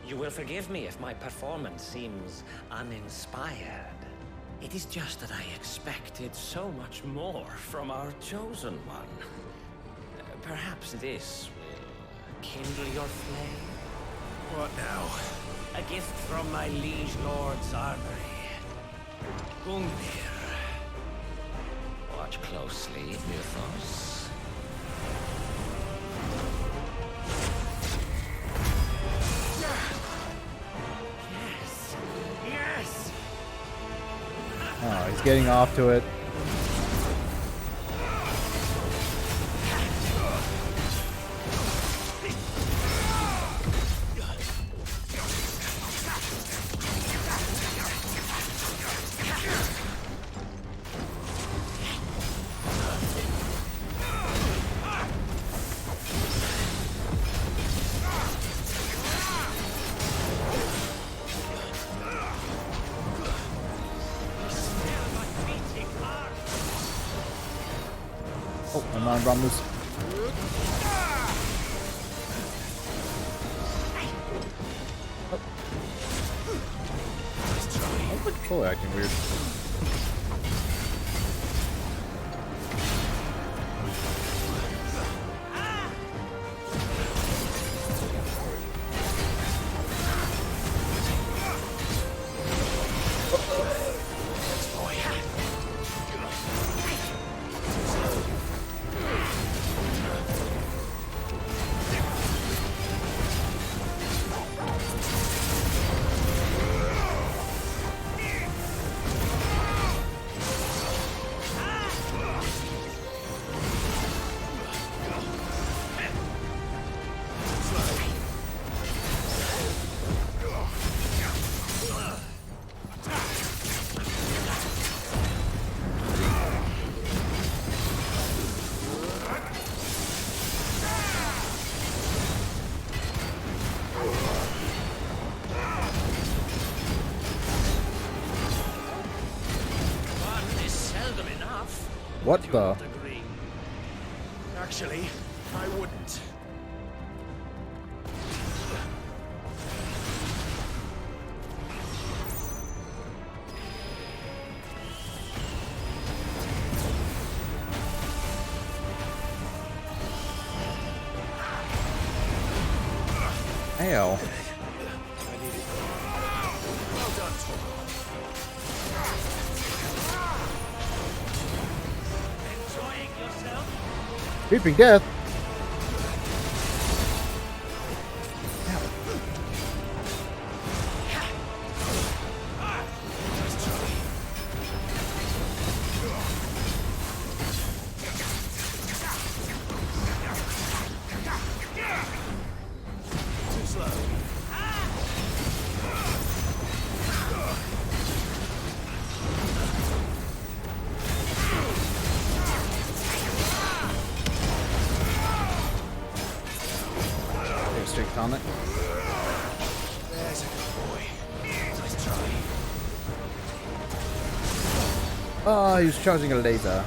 You will forgive me if my performance seems uninspired. It is just that I expected so much more from our chosen one. Perhaps this will kindle your flame? What now? A gift from my liege lord's armory. Gungnir. Watch closely, Mythos. Oh, he's getting off to it. Oh, I'm on Rammus. Oh, the controller acting weird. What the? Actually, I wouldn't. Hell. Creeping death. Too slow. Oh, he was charging a laser.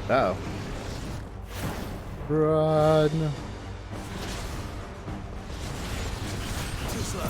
Oh. Run. Too slow.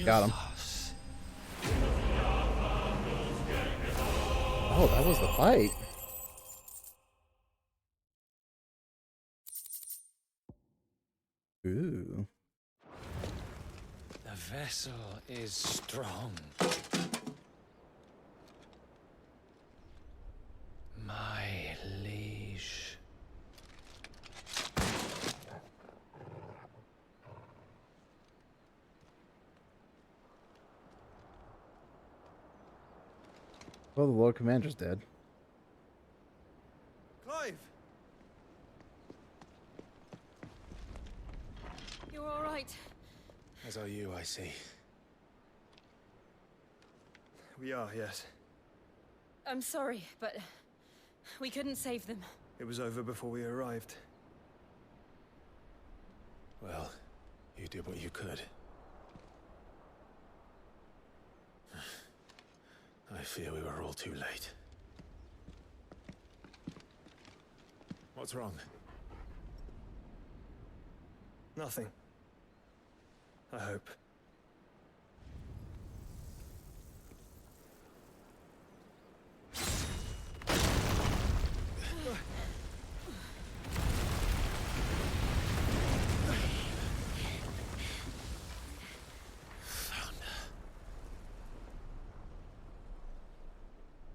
Got him. Oh, that was the fight. Ooh. The vessel is strong. My liege. Well, the Lord Commander's dead. Clive! You're all right. As are you, I see. We are, yes. I'm sorry, but we couldn't save them. It was over before we arrived. Well, you did what you could. I fear we were all too late. What's wrong? Nothing. I hope.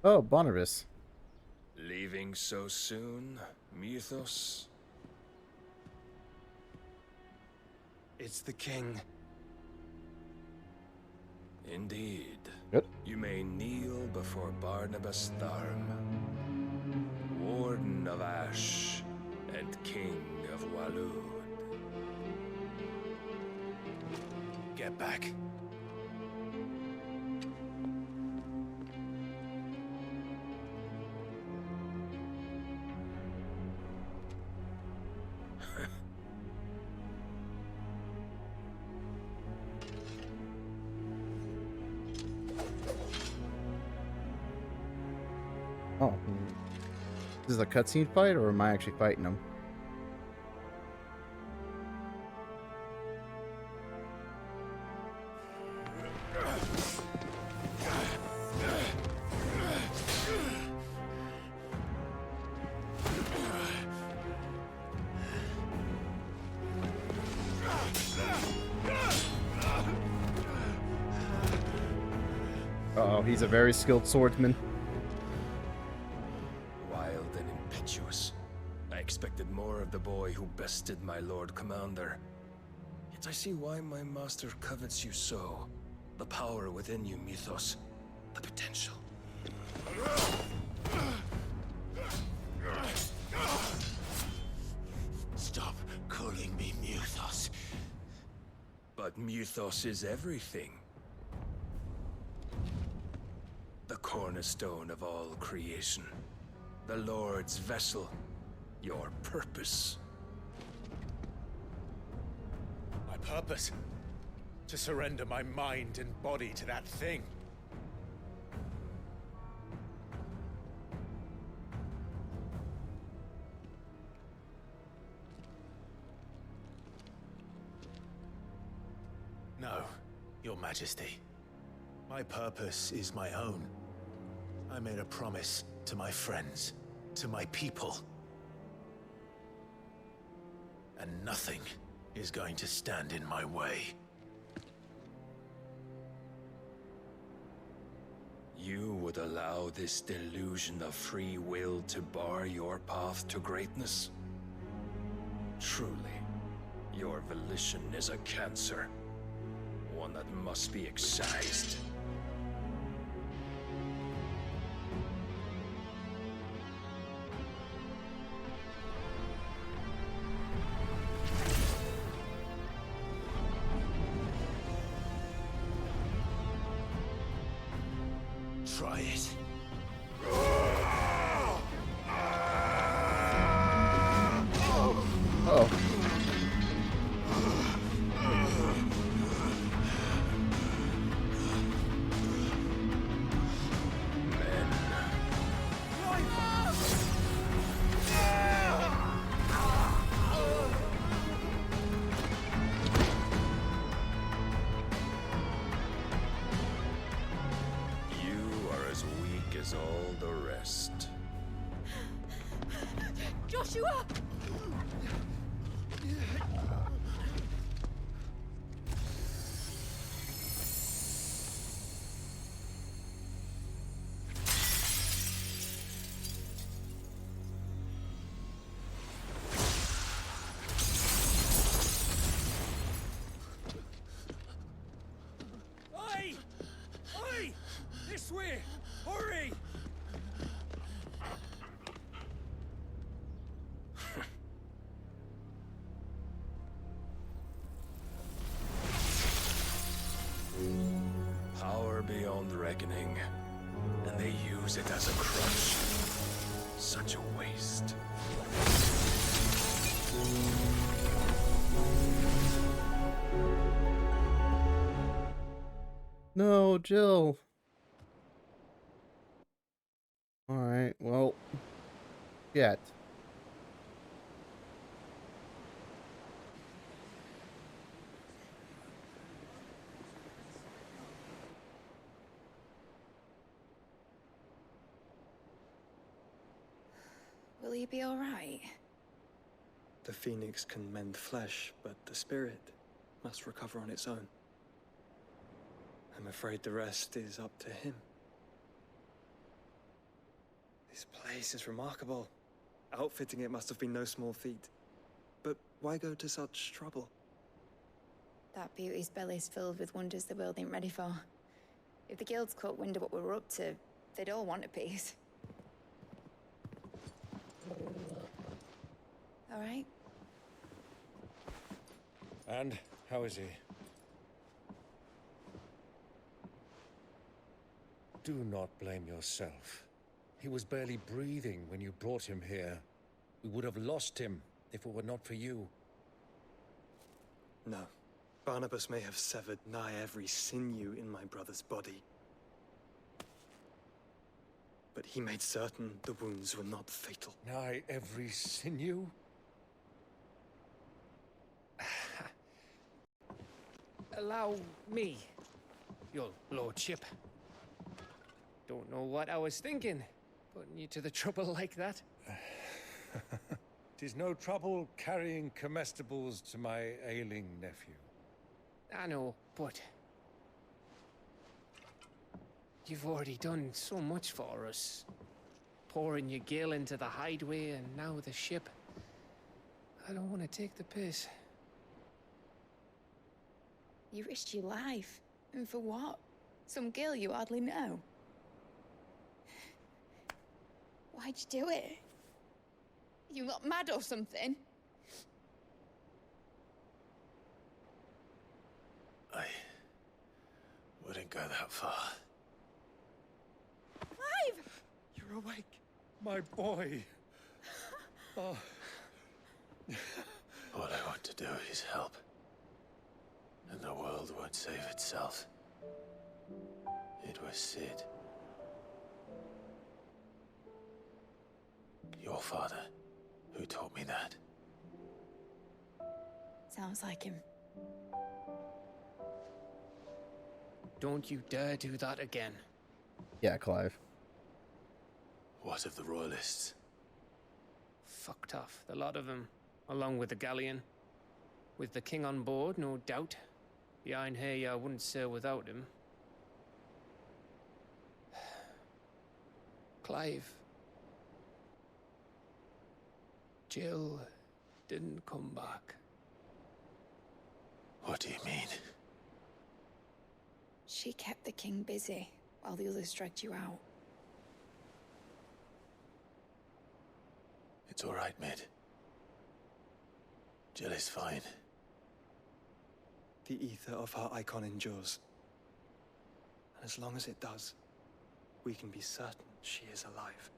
Oh, Barnabas. Leaving so soon, Mythos? It's the king. Indeed. Good. You may kneel before Barnabas Tharm, Warden of Ash and King of Waloed. Get back. Oh. This is a cutscene fight, or am I actually fighting him? Uh-oh, he's a very skilled swordsman. Wild and impetuous. I expected more of the boy who bested my Lord Commander. Yet I see why my master covets you so. The power within you, Mythos. The potential. Stop calling me Mythos. But Mythos is everything. The cornerstone of all creation. The Lord's vessel. Your purpose. My purpose? To surrender my mind and body to that thing. No, Your Majesty. My purpose is my own. I made a promise to my friends, to my people. And nothing is going to stand in my way. You would allow this delusion of free will to bar your path to greatness? Truly, your volition is a cancer. One that must be excised. Try it. Oh. As all the rest. Joshua! Oi! Oi! This way! Hurry! Power beyond reckoning, and they use it as a crutch. Such a waste. No, Jill. Alright, well, yet. Will he be all right? The phoenix can mend flesh, but the spirit must recover on its own. I'm afraid the rest is up to him. This place is remarkable. Outfitting it must have been no small feat. But why go to such trouble? That beauty's belly's filled with wonders the world ain't ready for. If the guilds caught wind of what we were up to, they'd all want a piece. All right? And how is he? Do not blame yourself. He was barely breathing when you brought him here. We would have lost him if it were not for you. No. Barnabas may have severed nigh every sinew in my brother's body. But he made certain the wounds were not fatal. Nigh every sinew? Allow me, your lordship. Don't know what I was thinking, putting you to the trouble like that. 'Tis no trouble carrying comestibles to my ailing nephew. I know, but you've already done so much for us. Pouring your gil into the hideaway and now the ship. I don't want to take the piss. You risked your life. And for what? Some girl you hardly know. Why'd you do it? You not mad or something? I wouldn't go that far. My boy. Oh. All I want to do is help. And the world won't save itself. It was Sid. Your father, who taught me that. Sounds like him. Don't you dare do that again. Yeah, Clive. What of the Royalists? Fucked off, the lot of them, along with the galleon. With the king on board, no doubt. Behind here, I wouldn't sail without him. Clive. Jill didn't come back. What do you mean? She kept the king busy while the others dragged you out. It's all right, Mid. Jill is fine. The ether of her icon endures. And as long as it does, we can be certain she is alive.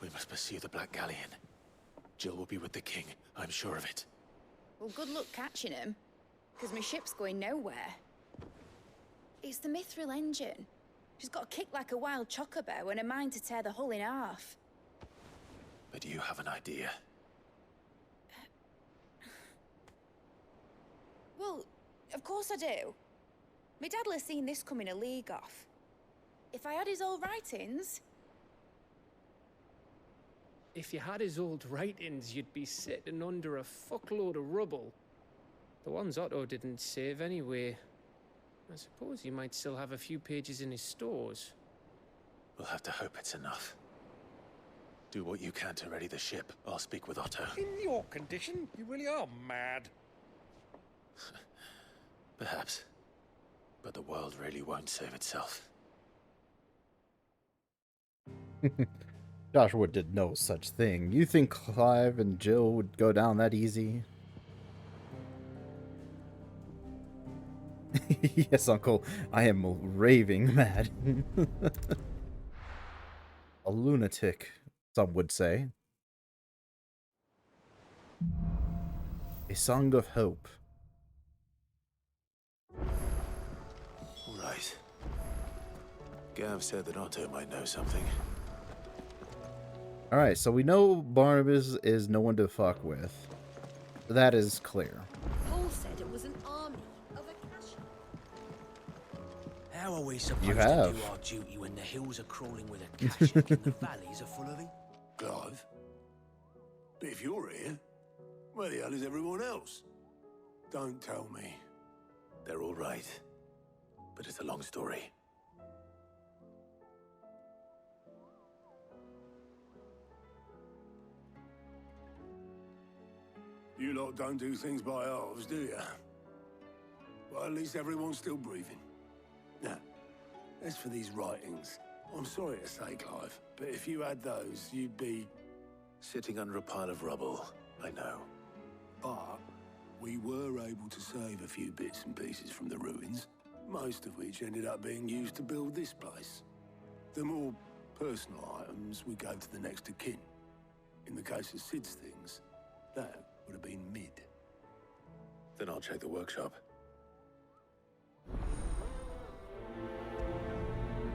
We must pursue the Black Galleon. Jill will be with the king, I'm sure of it. Well, good luck catching him, because my ship's going nowhere. It's the Mithril engine. She's got a kick like a wild chocobo and a mind to tear the hull in half. But do you have an idea? Well, of course I do. My dad'll have seen this coming a league off. If I had his old writings... If you had his old writings, you'd be sitting under a fuckload of rubble. The ones Otto didn't save anyway. I suppose he might still have a few pages in his stores. We'll have to hope it's enough. Do what you can to ready the ship. I'll speak with Otto. In your condition, you really are mad. Perhaps. But the world really won't save itself. Joshua did no such thing. You think Clive and Jill would go down that easy? Yes, Uncle. I am raving mad. A lunatic, some would say. A song of hope. Right. Gav said that Otto might know something. Alright, so we know Barnabas is no one to fuck with. That is clear. Paul said it was an army of Akasha. How are we supposed You to have. do our duty when the hills are crawling with Akasha and the valleys are full of it? Clive? But if you're here, where the hell is everyone else? Don't tell me. They're all right. But it's a long story. You lot don't do things by halves, do you? Well, at least everyone's still breathing. Now, as for these writings, I'm sorry to say, Clive, but if you had those, you'd be... Sitting under a pile of rubble, I know. But we were able to save a few bits and pieces from the ruins, most of which ended up being used to build this place. The more personal items we gave to the next of kin. In the case of Sid's things, that would have been Mid. Then I'll check the workshop.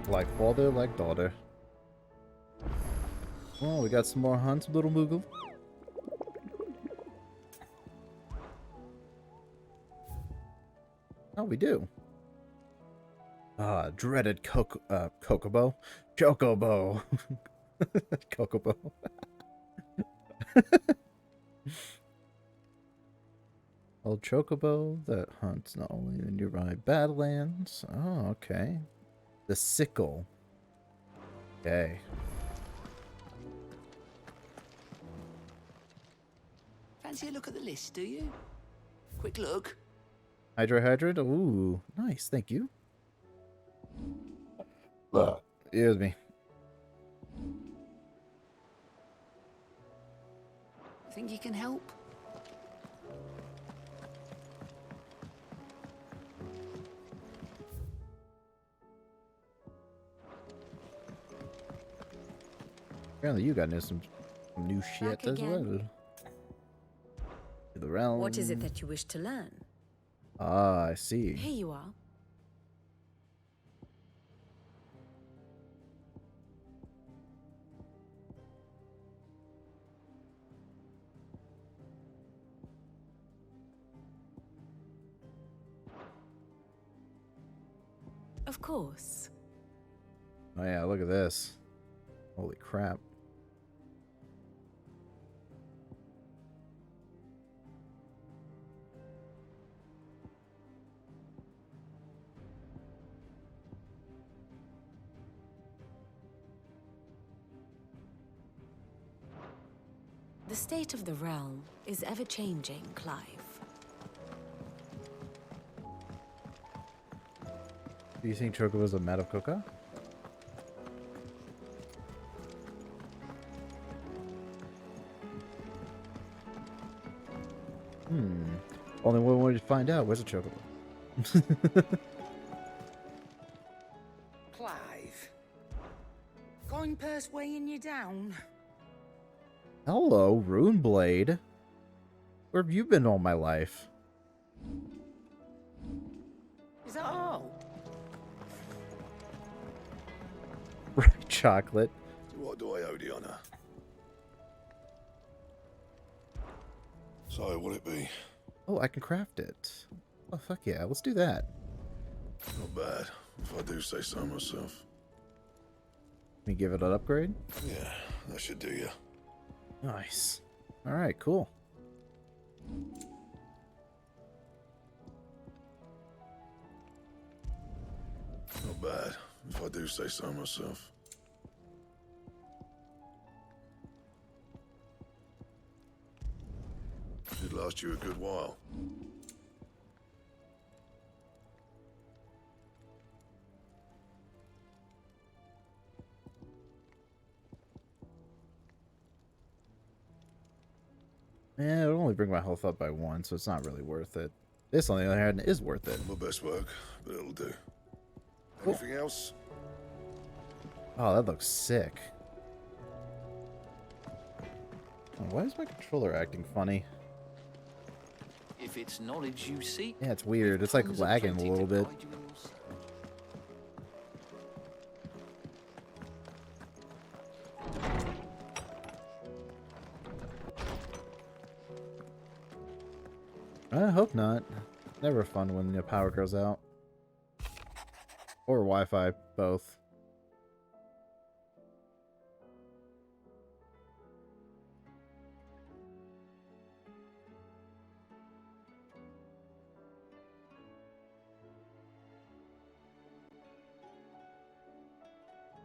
Like father, like daughter. Well, we got some more hunts, little Moogle. Oh, we do. Dreaded Chocobo. Chocobo. Chocobo. Old Chocobo that hunts not only the nearby Badlands. Oh, okay. The Sickle. Okay. Fancy a look at the list, do you? Quick look. Hydra. Ooh, nice. Thank you. Excuse me. Think you can help? Apparently you got some new shit Back as again. well. To the realm. What is it that you wish to learn? Ah, I see. Here you are. Of course. Oh yeah, look at this. Holy crap. The state of the realm is ever-changing, Clive. Do you think Chocobo's a Matacoca? Only one way to find out. Where's a Chocobo? Clive. Goingpurse weighing you down? Hello, Runeblade. Where have you been all my life? Is that all? Right, chocolate. What do I owe the honor? So, will it be? Oh, I can craft it. Oh, fuck yeah. Let's do that. Not bad, if I do say so myself. Can you give it an upgrade? Yeah, that should do you. Nice. Alright, cool. Not bad, if I do say so myself. Should last you a good while. Yeah, it'll only bring my health up by 1, so it's not really worth it. This, on the other hand, is worth it. My best work, but it'll do. Anything else? Oh, that looks sick. Oh, why is my controller acting funny? If it's knowledge you seek, Yeah, it's weird. It's like tongues lagging a aplenty little to bit. guide you in your search. I hope not. Never fun when the power goes out. Or Wi-Fi, both.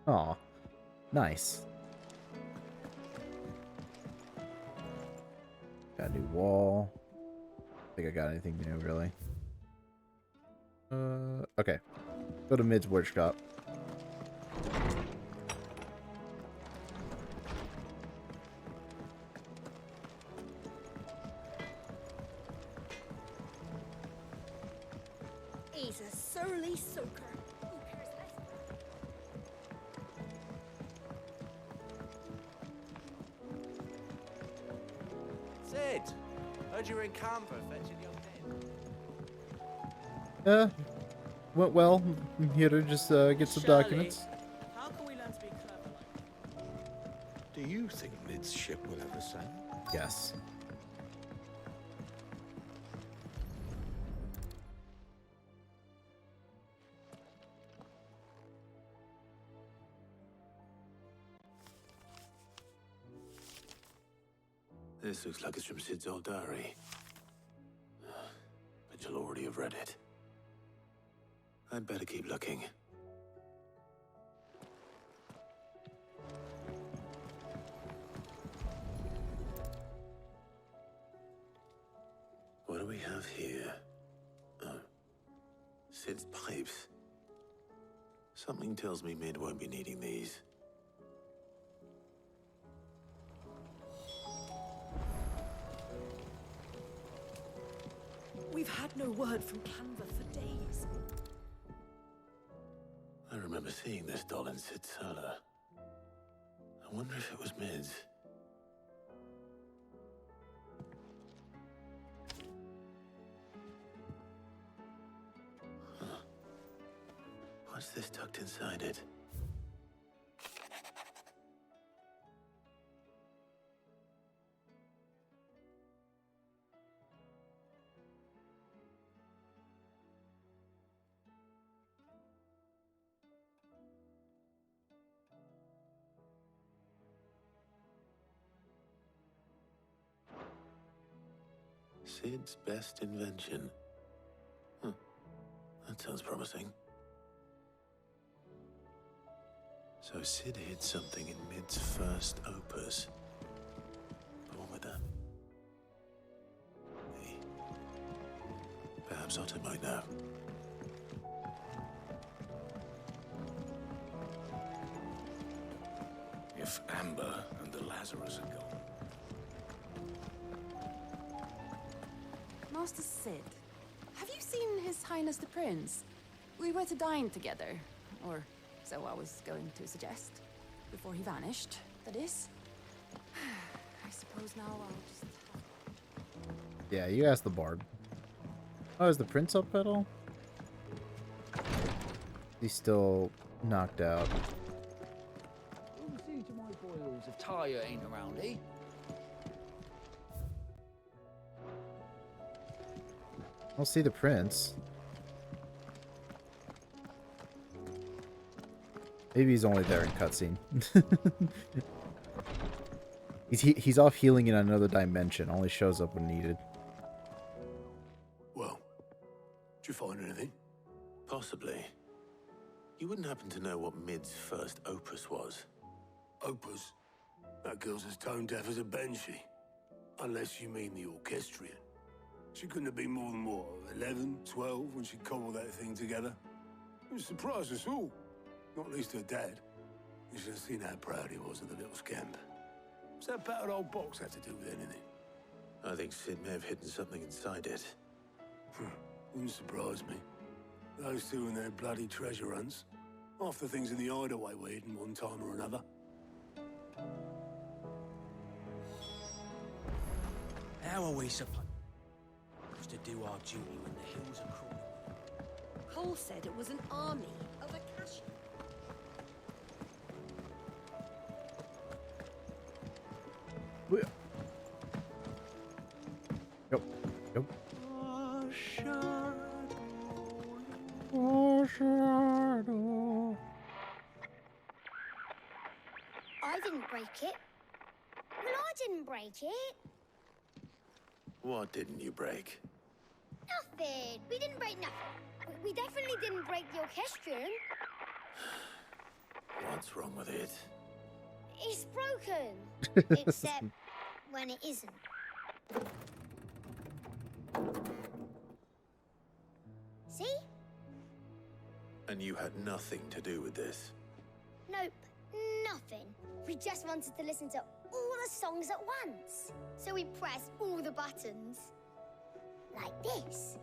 Aw, nice. Got a new wall. Think I got anything new, really. Okay. Go to Mid's workshop. He's a surly soaker. Who cares less? Sid, heard you were in Canberra fetching your head. Went well. I'm here to just get some documents. How can we learn to be clever like Do you think Mid's ship will ever sail? Yes. This looks like it's from Sid's old diary. But you'll already have read it. I'd better keep looking. What do we have here? Oh. Sid's pipes. Something tells me Mid won't be needing these. We've had no word from Canva for days. I remember seeing this doll in Sid's cellar. I wonder if it was Mids. Huh. What's this tucked inside it? Sid's best invention. Huh. That sounds promising. So Sid hid something in Mid's first opus. But what would that? Hey. Perhaps Otto might know. If Amber and the Lazarus are gone. Master Sid, have you seen His Highness the Prince? We were to dine together, or so I was going to suggest. Before he vanished, that is. I suppose now I'll just... Yeah, you asked the bard. Oh, is the prince up at all? He's still knocked out. Who'll see to my boils if Tyre ain't around, eh? I'll see the prince. Maybe he's only there in cutscene. he's off healing in another dimension. Only shows up when needed. Well, did you find anything? Possibly. You wouldn't happen to know what Mid's first opus was? Opus? That girl's as tone deaf as a banshee. Unless you mean the orchestrion. She couldn't have been more than, what, 11, 12 when she cobbled that thing together? It surprised us all. Not least her dad. You should have seen how proud he was of the little scamp. What's that battered old box had to do with anything? I think Sid may have hidden something inside it. Wouldn't surprise me. Those two and their bloody treasure hunts. Half the things in the hideaway were hidden one time or another. How are we supposed to do our duty when the hills are crawling? Cole said it was an army of Akasha. Yep. Yep. I didn't break it. Well, I didn't break it. What didn't you break? Nothing. We didn't break nothing. We definitely didn't break the orchestrion. What's wrong with it? It's broken. Except when it isn't. See? And you had nothing to do with this? Nope. Nothing. We just wanted to listen to all the songs at once. So we pressed all the buttons. Like this.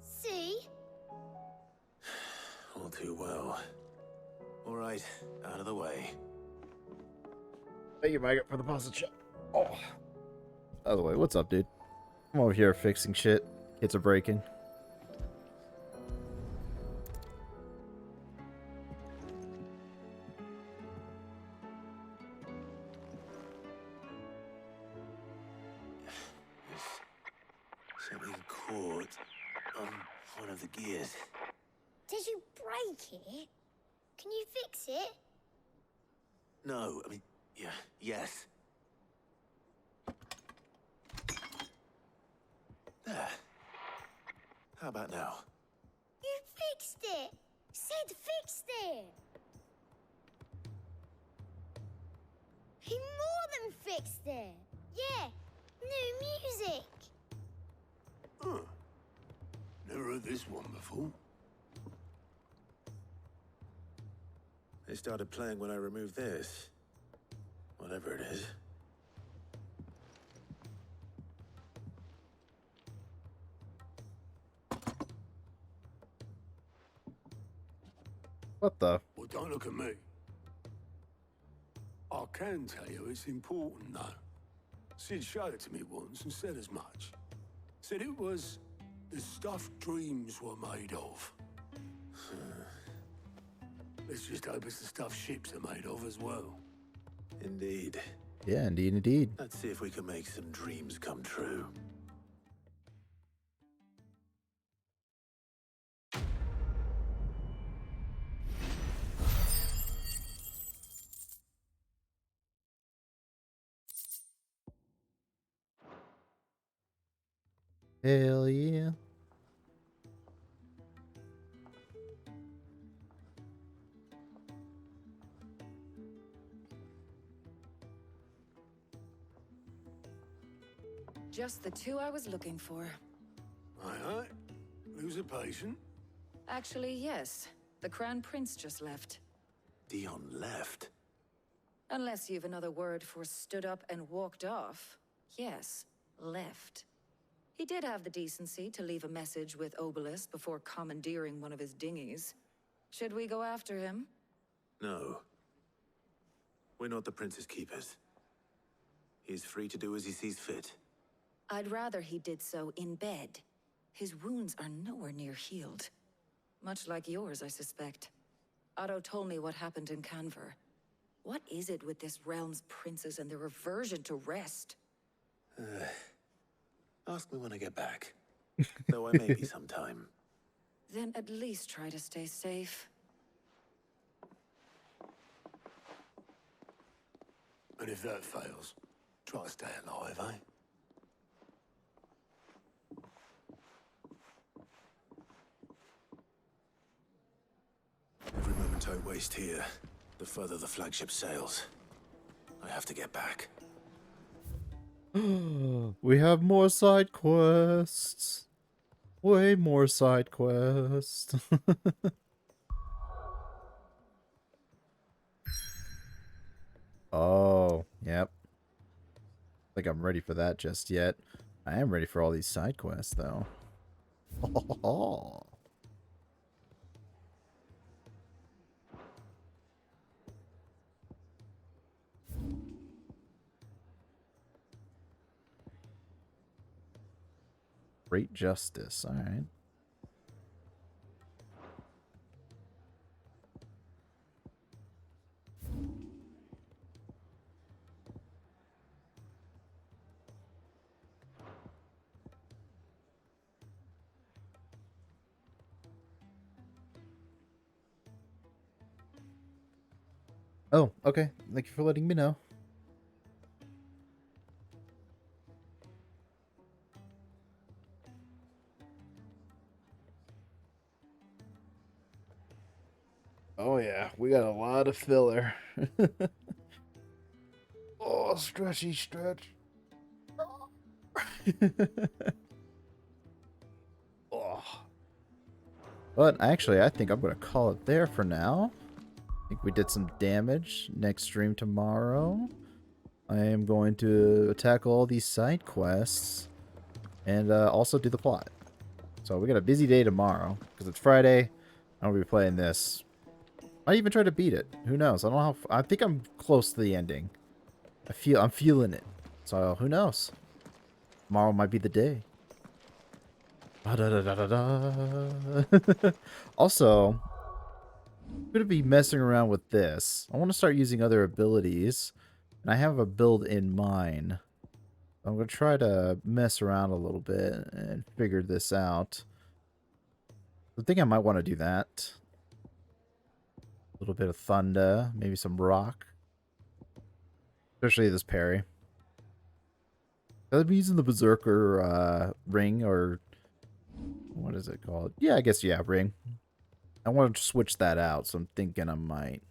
See? All too well. All right, out of the way. Thank you, Maggot, for the pasta chat. Oh. By the way, what's up, dude? I'm over here fixing shit. Kids are breaking. Something caught on one of the gears. Did you break it? Can you fix it? No, I mean, yeah, yes. There. How about now? You fixed it! Sid fixed it! He more than fixed it! Yeah, new music! Huh. Never heard this one before. They started playing when I removed this. Whatever it is. What the? Well, don't look at me. I can tell you it's important, though. Sid showed it to me once and said as much. Said it was the stuff dreams were made of. Let's just hope it's the stuff ships are made of as well. Indeed. Yeah, indeed, indeed. Let's see if we can make some dreams come true. Hell yeah. Just the two I was looking for. Aye. Lose a patient? Actually, yes. The Crown Prince just left. Dion left? Unless you've another word for stood up and walked off. Yes, left. He did have the decency to leave a message with Obelisk before commandeering one of his dinghies. Should we go after him? No. We're not the Prince's keepers. He's free to do as he sees fit. I'd rather he did so in bed. His wounds are nowhere near healed. Much like yours, I suspect. Otto told me what happened in Canver. What is it with this realm's princes and their aversion to rest? Ask me when I get back. Though I may be sometime. Then at least try to stay safe. And if that fails, try to stay alive, eh? Every moment I waste here, the further the flagship sails. I have to get back. We have more side quests. Way more side quests. Oh, yep. I think I'm ready for that just yet. I am ready for all these side quests, though. Oh. Great justice, alright. Oh, okay. Thank you for letting me know. Oh yeah, we got a lot of filler. Oh, stretchy stretch. Oh. But actually, I think I'm going to call it there for now. I think we did some damage. Next stream tomorrow, I am going to tackle all these side quests and also do the plot. So we got a busy day tomorrow because it's Friday. I'll be playing this. I even try to beat it. Who knows? I don't know. I think I'm close to the ending. I'm feeling it. So who knows? Tomorrow might be the day. Also, I'm gonna be messing around with this. I want to start using other abilities, and I have a build in mind. I'm gonna try to mess around a little bit and figure this out. I think I might want to do that. A little bit of thunder, maybe some rock. Especially this parry. I'm using the Berserker ring, or what is it called? Yeah, I guess, yeah, ring. I want to switch that out, so I'm thinking I might.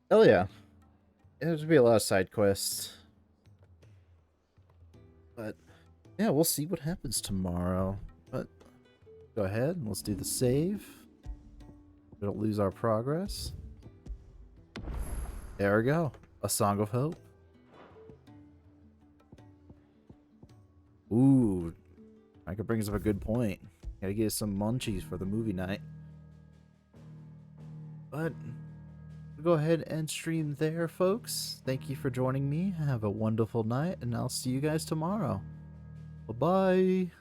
Hell yeah. There's be a lot of side quests. But yeah, we'll see what happens tomorrow. But go ahead and let's do the save. We don't lose our progress. There we go. A Song of Hope. Ooh, Micah brings up a good point. Gotta get some munchies for the movie night. But we'll go ahead and stream there, folks. Thank you for joining me. Have a wonderful night, and I'll see you guys tomorrow. Bye-bye.